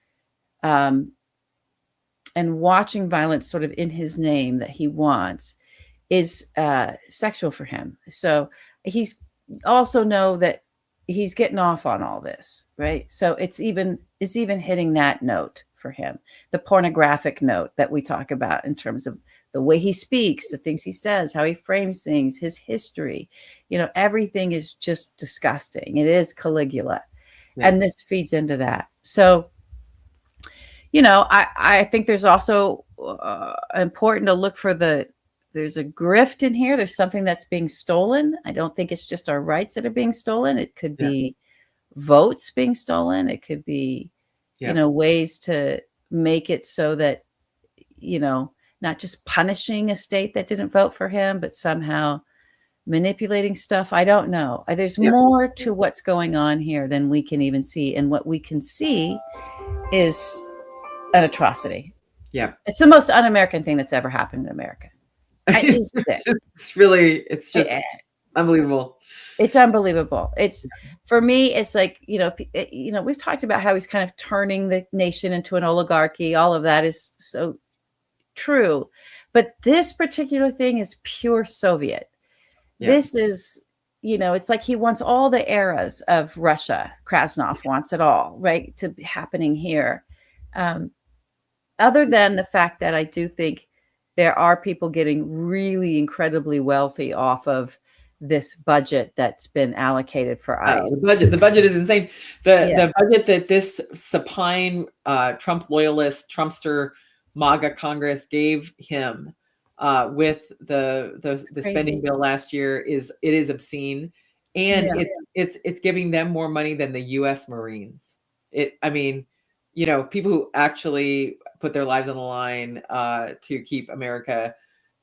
and watching violence sort of in his name that he wants is sexual for him. So he's also know that he's getting off on all this, right? So it's even hitting that note for him, the pornographic note that we talk about in terms of the way he speaks, the things he says, how he frames things, his history. Everything is just disgusting. It is Caligula. Yeah. And this feeds into that. So, I think there's also important to look for there's a grift in here. There's something that's being stolen. I don't think it's just our rights that are being stolen. It could be votes being stolen. It could be, ways to make it so that, not just punishing a state that didn't vote for him, but somehow manipulating stuff. I don't know. There's more to what's going on here than we can even see. And what we can see is an atrocity. Yeah. It's the most un-American thing that's ever happened in America. It's just unbelievable. It's unbelievable. It's, for me, it's like, we've talked about how he's kind of turning the nation into an oligarchy. All of that is so true. But this particular thing is pure Soviet. Yeah. This is, it's like he wants all the eras of Russia. Krasnov wants it all, right, to be happening here. Other than the fact that I do think there are people getting really incredibly wealthy off of this budget that's been allocated for ICE. The budget is insane. The budget that this supine Trump loyalist, Trumpster, MAGA Congress gave him with the spending bill last year is obscene, and it's giving them more money than the U.S. Marines. People who actually put their lives on the line to keep America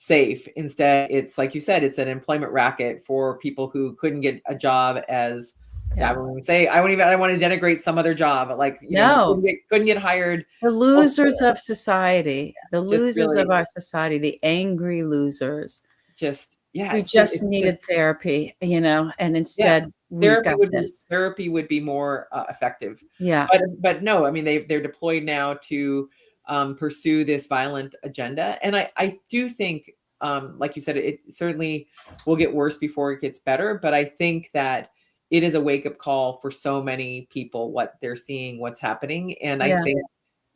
safe. Instead, it's like you said, it's an employment racket for people who couldn't get a job as I won't say, I don't want to denigrate some other job, like couldn't get hired. The losers of society, the losers of our society, the angry losers. Who just needed therapy, and instead therapy would be more effective. Yeah. But no, they're deployed now to pursue this violent agenda. And I do think, like you said, it certainly will get worse before it gets better. But I think that it is a wake-up call for so many people, what they're seeing, what's happening. And I think,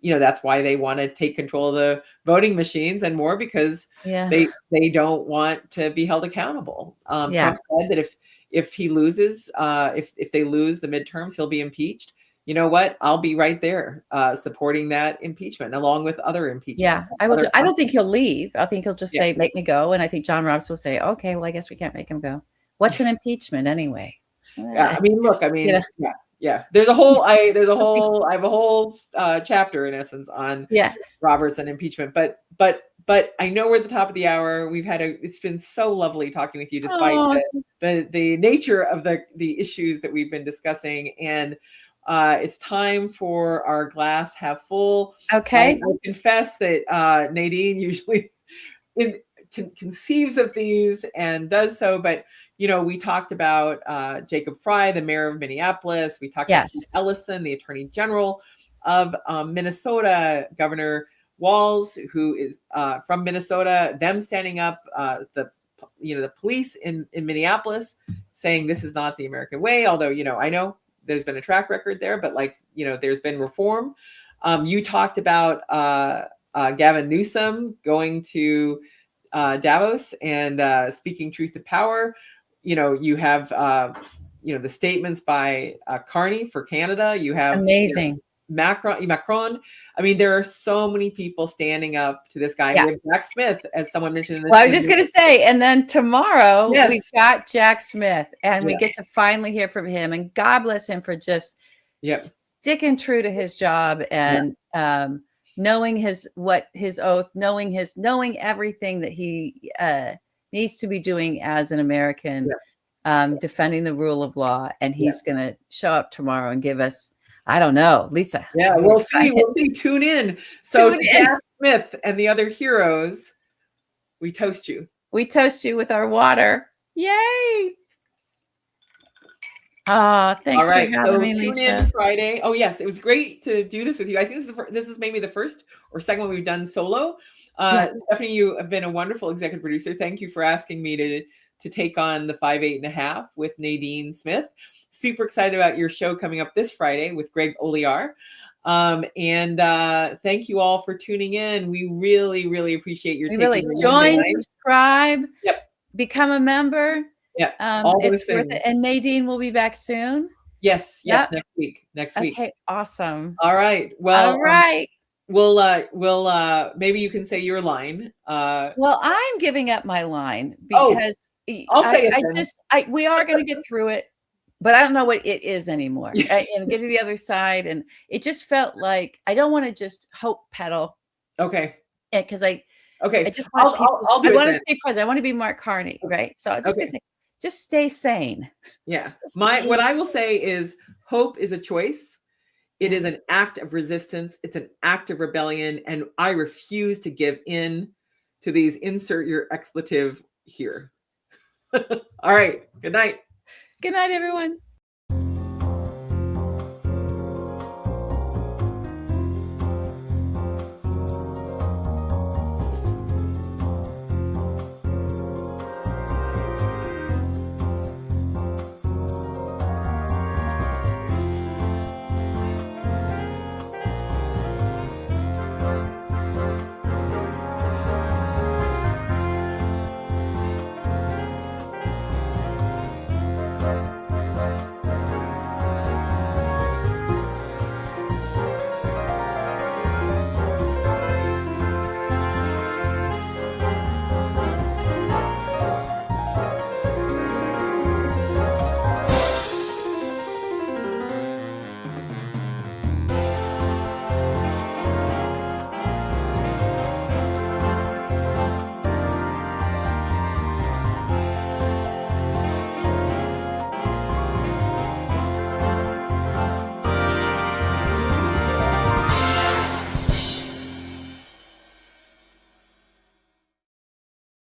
that's why they want to take control of the voting machines and more, because they don't want to be held accountable. Trump said that if he loses, if they lose the midterms, he'll be impeached. You know what? I'll be right there supporting that impeachment along with other impeachments. Yeah, I will. I don't think he'll leave. I think he'll just say, make me go. And I think John Roberts will say, okay, well, I guess we can't make him go. What's an impeachment anyway? Yeah, There's a whole, I have a whole chapter in essence on Roberts and impeachment, but I know we're at the top of the hour. It's been so lovely talking with you, despite the nature of the issues that we've been discussing. And it's time for our glass half full. Okay. I confess that Nadine usually conceives of these and does so, but we talked about Jacob Fry, the mayor of Minneapolis. We talked about Ellison, the attorney general of Minnesota, Governor Walz, who is from Minnesota, them standing up, the police in Minneapolis saying this is not the American way. Although, I know there's been a track record there, but there's been reform. You talked about Gavin Newsom going to Davos and speaking truth to power. You have, the statements by Carney for Canada. You have amazing. Macron. I mean, there are so many people standing up to this guy. Yeah. We have Jack Smith, as someone mentioned. In this well, I was just going to say, and then tomorrow Yes. we've got Jack Smith, and we Yeah. get to finally hear from him. And God bless him for just Yep. sticking true to his job and knowing his oath, knowing everything that he needs to be doing as an American, defending the rule of law. And he's going to show up tomorrow and give us, I don't know, Lisa. Yeah, we'll see. We'll see. Tune in. So Jack Smith and the other heroes, we toast you. We toast you with our water. Yay! Thanks for having me, tune Lisa. in Friday. Oh yes, it was great to do this with you. I think this is maybe the first or second one we've done solo. Stephanie, you have been a wonderful executive producer. Thank you for asking me to take on the 5, 8 1/2 with Nadine Smith. Super excited about your show coming up this Friday with Greg Oliar. And thank you all for tuning in. We really, really appreciate your join, subscribe, become a member. Yeah, it's worth it. And Nadine will be back soon. Yes, next week. Okay, awesome. All right. Well, all right. We'll maybe you can say your line. Well, I'm giving up my line because I'll say it. We are going to get through it, but I don't know what it is anymore. And get to the other side, and it just felt like I don't want to just hope pedal. Okay. Because I just want I want to stay present. I want to be Mark Carney, right? So I'm just gonna say, just stay sane. Yeah. What I will say is hope is a choice. It is an act of resistance. It's an act of rebellion. And I refuse to give in to these insert your expletive here. All right. Good night. Good night, everyone.